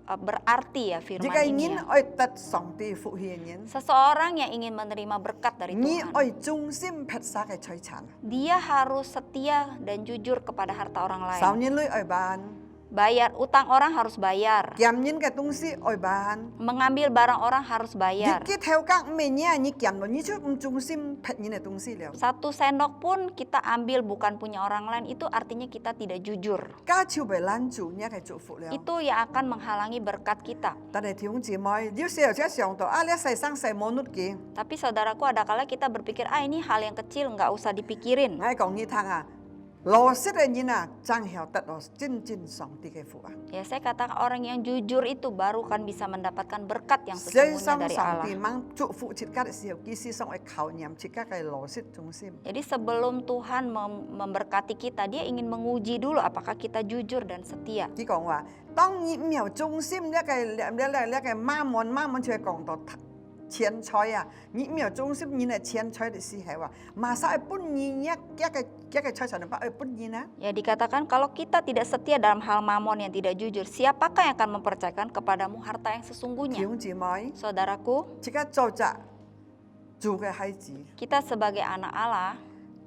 berarti ya firman Jika ini ingin ya. oi tat song ti phụ hiền nhiên. Seseorang yang ingin menerima berkat dari Ni Tuhan, oi trung sim phết xa cái chơi sản. dia harus setia dan jujur kepada harta orang Sao lain. nhiên lưỡi oi ban. Bayar utang orang harus bayar. Kiam nhiên cái tung si oi ban. Mengambil barang orang harus bayar. Dikit theo các mẹ nhia ni kiam lo ni chút trung sim phết nhiên tung si liao. Satu sendok pun kita ambil bukan punya orang lain, itu artinya kita tidak jujur. Cá chiu bể lan chủ nhia cái trụ phụ liao. Itu yang akan menghalangi berkat kita. Ta để thiếu chị mọi yêu xeo chứ xiong to a lẽ sai sang sai mô nút kì. Tapi saudaraku, ada kala kita berpikir, ini hal yang kecil, nggak usah dipikirin. Ngay còn như thằng à. Lo xít ấy như nào chẳng hiểu tật lo chín chín song ti cái phụ à. Ya, saya katakan orang yang jujur itu baru kan bisa mendapatkan berkat yang Xây sesungguhnya xong dari song Allah. ti mang trụ phụ chít các siêu ký si xong ấy khảo nhằm chít các cái lo xít trung sim. Jadi sebelum Tuhan memberkati kita, dia ingin menguji dulu apakah kita jujur dan setia. Chỉ còn là當然唔係中心呢個媽門出嚟講到錢財啊，你唔係中心，你係錢財的時候啊，馬上係本意一個財產係本意呢？ Ya, dikatakan kalau kita tidak setia dalam hal mamon yang tidak jujur, siapakah yang akan mempercayakan kepadamu harta yang sesungguhnya? 兄姊妹， Saudaraku, 即刻做隻做嘅孩子， kita sebagai anak Allah,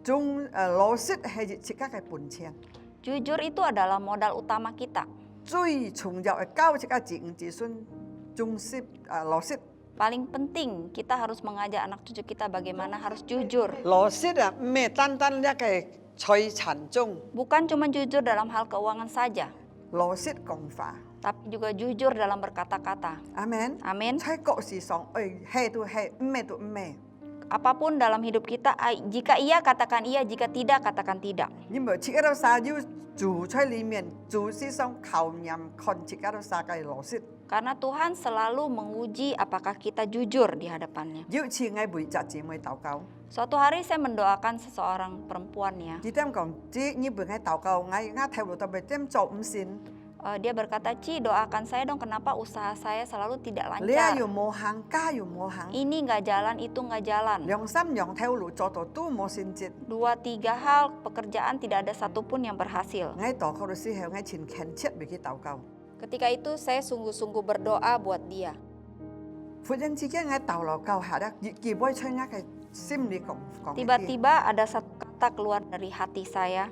中老師係即刻嘅本錢， jujur itu adalah modal utama kita. 最重要嘅教即刻子孫中師老師。 Paling penting kita harus mengajak anak cucu kita bagaimana harus jujur. 老師啊，唔係單單一個財產中， Bukan cuma jujur dalam hal keuangan saja, 老師講法， tapi juga jujur dalam berkata-kata. 阿門。 Amin. 喺各事上，係都係，唔係都唔係。apapun dalam hidup kita, jika iya katakan iya, jika tidak katakan tidak. 你冇切到沙要住在里面，住是上考验看切到沙嘅螺丝， Karena Tuhan selalu menguji apakah kita jujur di hadapannya. 要似嗌每隻姊妹禱告。 Suatu hari saya mendoakan seseorang perempuan ya. 你點講？即你每嗌禱告，嗌頭腦特別點做唔善， Dia berkata, Ci doakan saya dong kenapa usaha saya selalu tidak 你啊 lancar. 又冇行，家又冇行， Ini nggak jalan, itu nggak jalan. 良心良頭路做到都冇善捷。 2, 3 hal pekerjaan tidak ada satupun yang berhasil. 嗌禱告嘅時候，嗌前虔切未去禱告。 Ketika itu saya sungguh-sungguh berdoa buat dia. 忽然之間嗌禱告下咧，結尾出嗌嘅心裏講。 Tiba-tiba ada satu kata keluar dari hati saya.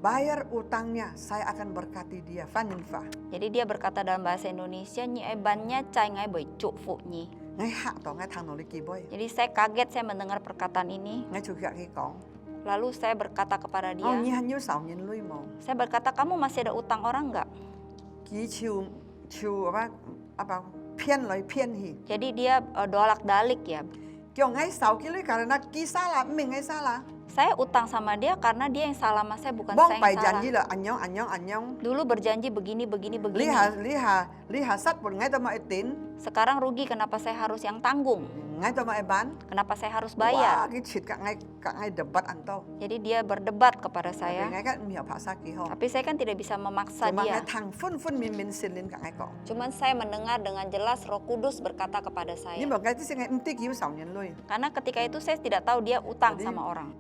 Bayar utangnya, saya akan berkati dia. Faninfa. Jadi dia berkata dalam bahasa Indonesia, Nyi bannya cai ngai boy cuk fu nyi. Ngay hạ tổ ngay thằng nó đi kỳ boy. Jadi saya kaget saya mendengar perkataan ini. Ngay chủ gạ cái con. Lalu saya berkata kepada dia, Nhi hắn yêu sầu nhìn lui mồ. saya berkata, kamu masih ada utang orang nggak? Ký chiều apa phiên lời phiên hì. Jadi dia dolak dalik ya. Kiểu ngay sầu cái lui karena ký salah mình ngay salah. Saya utang sama dia karena dia yang salah sama saya, bukan Bong saya bài yang janji salah. là anyong. Dulu berjanji begini. Lý hà sắt buồn ngay tao mà tín. Sekarang rugi, kenapa saya harus yang tanggung? Ngay tao mà bán. Kenapa saya harus Wah, bayar? cái chuyện cả ngay debat antau. Jadi dia berdebat kepada saya. Ngay kan miao paksa ký ho. Tapi saya kan tidak bisa memaksa Cuma dia. ngay thằng phun min xin lên cả ngay cọ. Cuman saya mendengar dengan jelas Roh Kudus berkata kepada saya. Nhưng mà ngay tí ngay tí cứu sầu nhìn lui. Karena ketika itu saya tidak tahu dia utang Jadi- sama orang.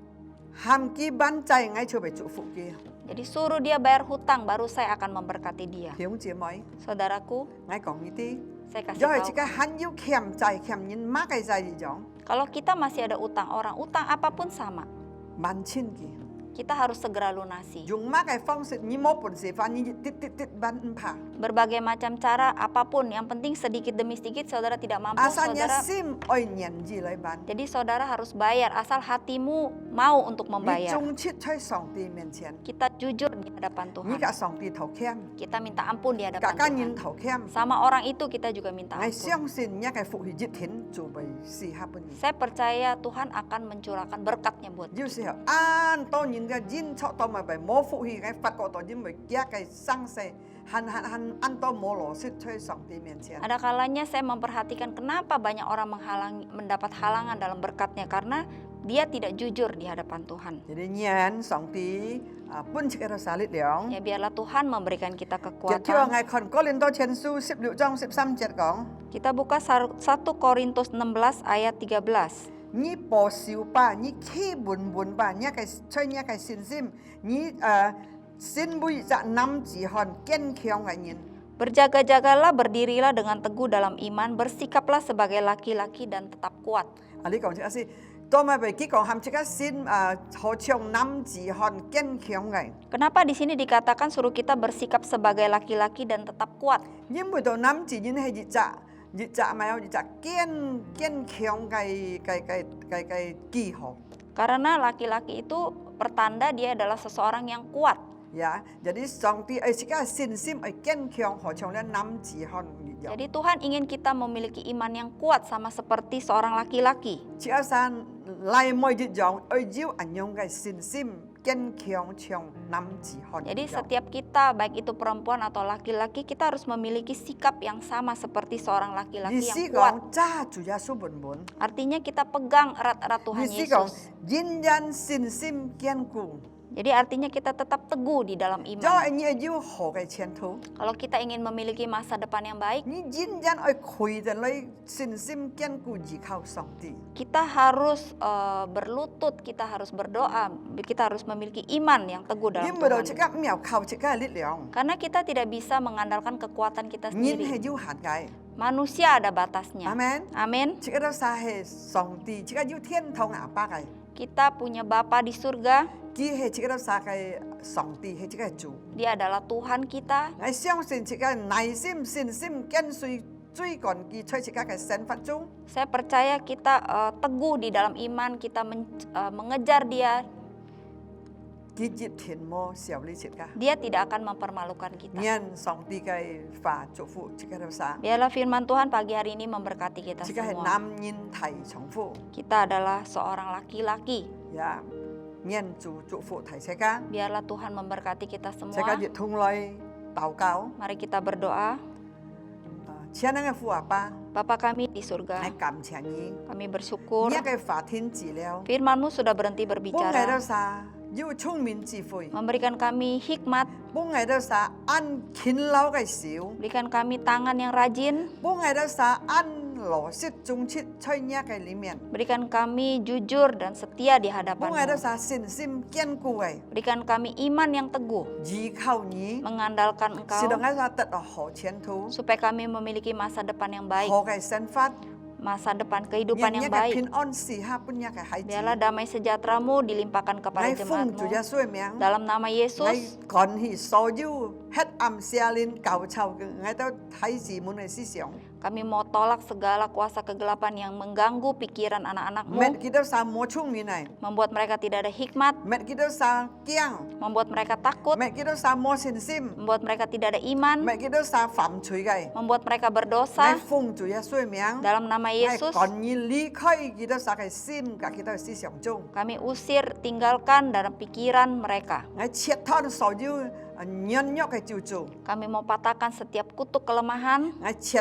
Ham ký bán chay ngay cho bài trụ phụ kia. Jadi suruh dia bayar hutang, baru saya akan memberkati dia. Hiểu chị mấy. Saudaraku, Ngay còn như tí. saya kasih Do tahu. chị cái hắn yêu kèm chay kèm nhìn má cái chay gì giống. Kalau kita masih ada utang orang, utang apapun sama. Bán chín kì. Kita harus segera lunasi. Dùng má cái phong sự như mốt bổn sĩ phá như tít bán phá. Berbagai macam cara, apapun. Yang penting sedikit demi sedikit saudara tidak mampu, Asalnya saudara. sim oi nhận gì lấy bán. Jadi saudara harus bayar, asal hatimu mau untuk Như membayar. chung chít chơi sòng tì miền chén. Kita jujur di hadapan Như Tuhan. cả sòng tì thầu khem. Kita minta ampun di Cả hadapan cá Tuhan. nhìn thầu khem. Sama orang itu kita juga minta Ngay ampun. siang xin nhá cái phụ hì dít thính chủ bày xì hạp bên. Saya percaya Tuhan akan mencurahkan berkatnya buat Yêu sĩ hảo an to nhìn ra dinh cho to mà bày mô phụ hì cái phạt cổ to dinh bày kia cái sang xe. Han an to mô lò xít chơi sòng tì miền chén. Ada kalanya saya memperhatikan kenapa banyak orang mendapat halangan dalam berkatnya, karena dia tidak jujur di hadapan Tuhan. Jadi nyan song ti pun chỉ cái sao lít liang. Ya biarlah Tuhan memberikan kita Jadi kekuatan. ngày còn có lên to chen su 10 liệu trong 13 chết講. Kita buka 1 Korintus 16 ayat 13. Ni bỏ xíu ba, ni khi buồn ba, nhá cái chơi nhá cái xin sim, ni xin bui dạ năm chỉ hòn kiên khiong ngại nhìn. Berjaga-jagalah, berdirilah dengan teguh dalam iman, bersikaplah sebagai laki-laki dan tetap kuat. Ali講chứ gì? Tôi mà về cái còn ham chỉ cái xin họ chồng năm chỉ hòn kiên khiong ngại. Kenapa di sini dikatakan suruh kita bersikap sebagai laki-laki dan tetap kuat? Nhưng mà đồ năm chỉ nhìn hay dị dạ mà dị dạ kiên khiong cái kỳ họ. Karena laki-laki itu pertanda dia adalah seseorang yang kuat. Ya, jadi song ti chỉ cái xin sim kiên khiong họ chồng lên năm chỉ hòn. Jadi Tuhan ingin kita memiliki iman yang kuat sama seperti seorang laki-laki. Chỉ san lai moi dị dòng diu anh nhung cái xin sim kiên khiong chồng năm chỉ hòn. Jadi setiap kita, baik itu perempuan atau laki-laki, kita harus memiliki sikap yang sama seperti seorang laki-laki Di yang si kuat. gong cha chủ gia su bun bun. Artinya kita pegang erat-erat Tuhan Di si gong Yesus. yin yan xin sim kiên cu. Jadi artinya kita tetap teguh di dalam Do iman. anh nhớ diu hồ cái chiến thu. Kalau kita ingin memiliki masa depan yang baik, Ni yin yan oi khui de lấy xin sim kiên cu chỉ khao song ti. kita harus berlutut, kita harus berdoa, kita harus memiliki iman yang teguh dalam Nhưng mà đầu chỉ Tuhan. các mèo khao chỉ cái lít liang. Karena kita tidak bisa mengandalkan kekuatan kita Nhìn hay sendiri. diu hạt cái. Manusia ada batasnya. Amen. Amin. Chỉ cái đó sa he song ti, chỉ cái diu thiên thông à ba cái. Kita punya Bapa di surga, Ki he chỉ cái đó sa cái song ti he chỉ cái chủ. Dia adalah Tuhan kita. Ngay相信chỉ cái耐心信心跟隨追趕佢吹chỉ cái身份中。 Saya percaya kita teguh di dalam iman, kita mengejar Dia. 結節田麼小呢切噶， Dia tidak akan mempermalukan kita. 願上帝嘅話祝福，即個都啥？ Biarlah firman Tuhan pagi hari ini memberkati kita 即個係 semua. 男人提重複， Kita adalah seorang laki-laki. 呀，願主祝福提切噶， Biarlah Tuhan memberkati kita 即個 semua. 越通來禱告， Mari kita berdoa. 親愛嘅父阿爸， Bapa kami di 係 surga, 感謝你， kami bersyukur 你嘅法天治療， firman-Mu sudah berhenti 幫我 berbicara, 到啥？要聰明智慧， memberikan kami hikmat, 幫我到啥？按勤勞嘅手， berikan kami tangan yang rajin, 幫我到啥？按羅色忠切在你嘅裡面， berikan kami jujur dan setia di 幫我到 hadapan-Mu, 啥？信心堅固嘅， berikan kami iman yang teguh, 依靠你， mengandalkan 使到 Engkau, 我啥得到好前途， supaya kami memiliki masa depan yang baik, 好嘅生活， masa depan kehidupan 讓 yang 一個 baik. 平安時刻本一個孩子， Biarlah damai sejahtera-Mu dilimpahkan 我 kepada 奉主耶 jemaat-Mu. 穌嘅名。 Dalam nama 我 Yesus, 趕去所有黑暗邪靈舊臭嘅，我都睇住滿嘅思想， kami mau tolak segala kuasa kegelapan yang mengganggu pikiran 乜 anak-anak-Mu, 見到啥冇聰明嚟， membuat mereka tidak ada hikmat, 乜見到啥驚， membuat mereka takut, 乜見到啥冇信心， membuat mereka tidak ada iman, 乜見到啥犯罪嘅， membuat mereka 我 berdosa. 奉主耶穌嘅名， Dalam nama 我 Yesus, 趕你離開見到啥嘅心，及見到思想中， kami usir, tinggalkan dalam pikiran mereka. 我切斷所有軟弱嘅咒詛， Kami mau patahkan setiap kutuk kelemahan, 我切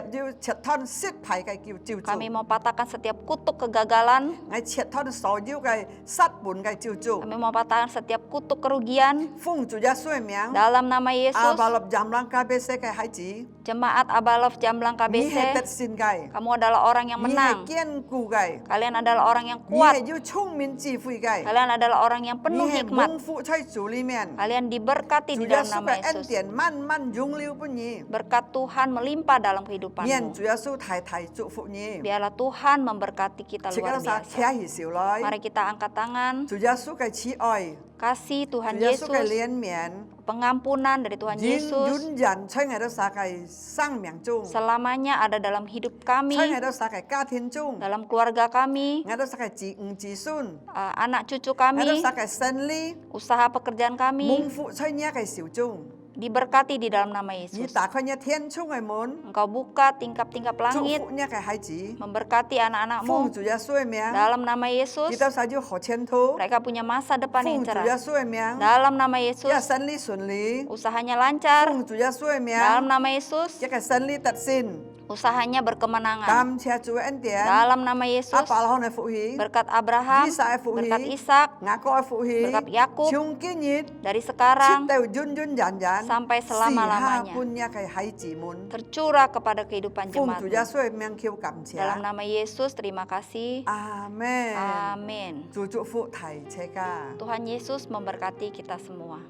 斷失敗嘅咒 kami 詛， mau patahkan setiap kutuk kegagalan, 我切斷所有嘅失本嘅咒詛， kami mau patahkan setiap kutuk kerugian. 奉主耶穌嘅名。 Dalam nama 阿 Yesus, 爸立站冷加俾世界孩子， jemaat Abalov Jamblang 你係得 KBC, 勝嘅， kamu adalah orang yang 你係 menang. 堅固嘅， Kalian adalah orang yang 你 kuat. 係要聰明智慧嘅， Kalian adalah orang yang 你 penuh 係 hikmat. 蒙福在主裡面， Kalian diberkati 主 di 耶 dalam 穌 nama 嘅恩 Yesus. 典慢慢湧流俾你， Berkat Tuhan melimpah dalam 願 kehidupanmu. 主耶穌太太祝福你。 Biarlah Tuhan memberkati kita 即 luar 刻撒 biasa. 車起上來， Mari kita angkat tangan. 主耶穌嘅慈愛， Kasih 主 Tuhan 耶穌嘅 Yesus, 憐憫， pengampunan dari Tuhan 永 Yesus 遠人在我哋撒嘅生命中， selamanya ada dalam hidup 在 kami, 我哋撒嘅家庭中， dalam keluarga kami, 我哋撒嘅子女子孫， anak cucu 我哋 kami, 撒嘅生理， usaha pekerjaan 蒙 kami, 福在你嘅手中。 diberkati di dalam nama 你 Yesus. 打開你天窗嘅門， Engkau buka tingkap-tingkap 祝 langit, 福你嘅孩子， memberkati 奉 anak-anakmu. 主耶穌嘅名， Dalam nama 你 Yesus, 到晒要好前途， mereka punya masa depan 奉 yang 主耶 cerah. 穌嘅名， Dalam nama 一 Yesus, 生利順利， usahanya lancar. 奉主耶穌嘅名， Dalam nama Yesus, 一個生利得勝， usahanya berkemenangan. 感謝主嘅恩典， Dalam nama 阿 Yesus, 伯拉罕嘅福氣， berkat Abraham, Isa嘅福氣， berkat Ishak, 雅各嘅福氣， berkat Yakub, 從今日 dari 直 sekarang 到永永遠遠， sampai 時 selama-lamanya 下半日嘅孩子們， tercurah kepada kehidupan 奉主耶 jemaatmu. 穌嘅名求感 Dalam 謝， nama Yesus, terima kasih. 阿門。 Amin. 主祝福提車家。 Tuhan Yesus memberkati kita semua.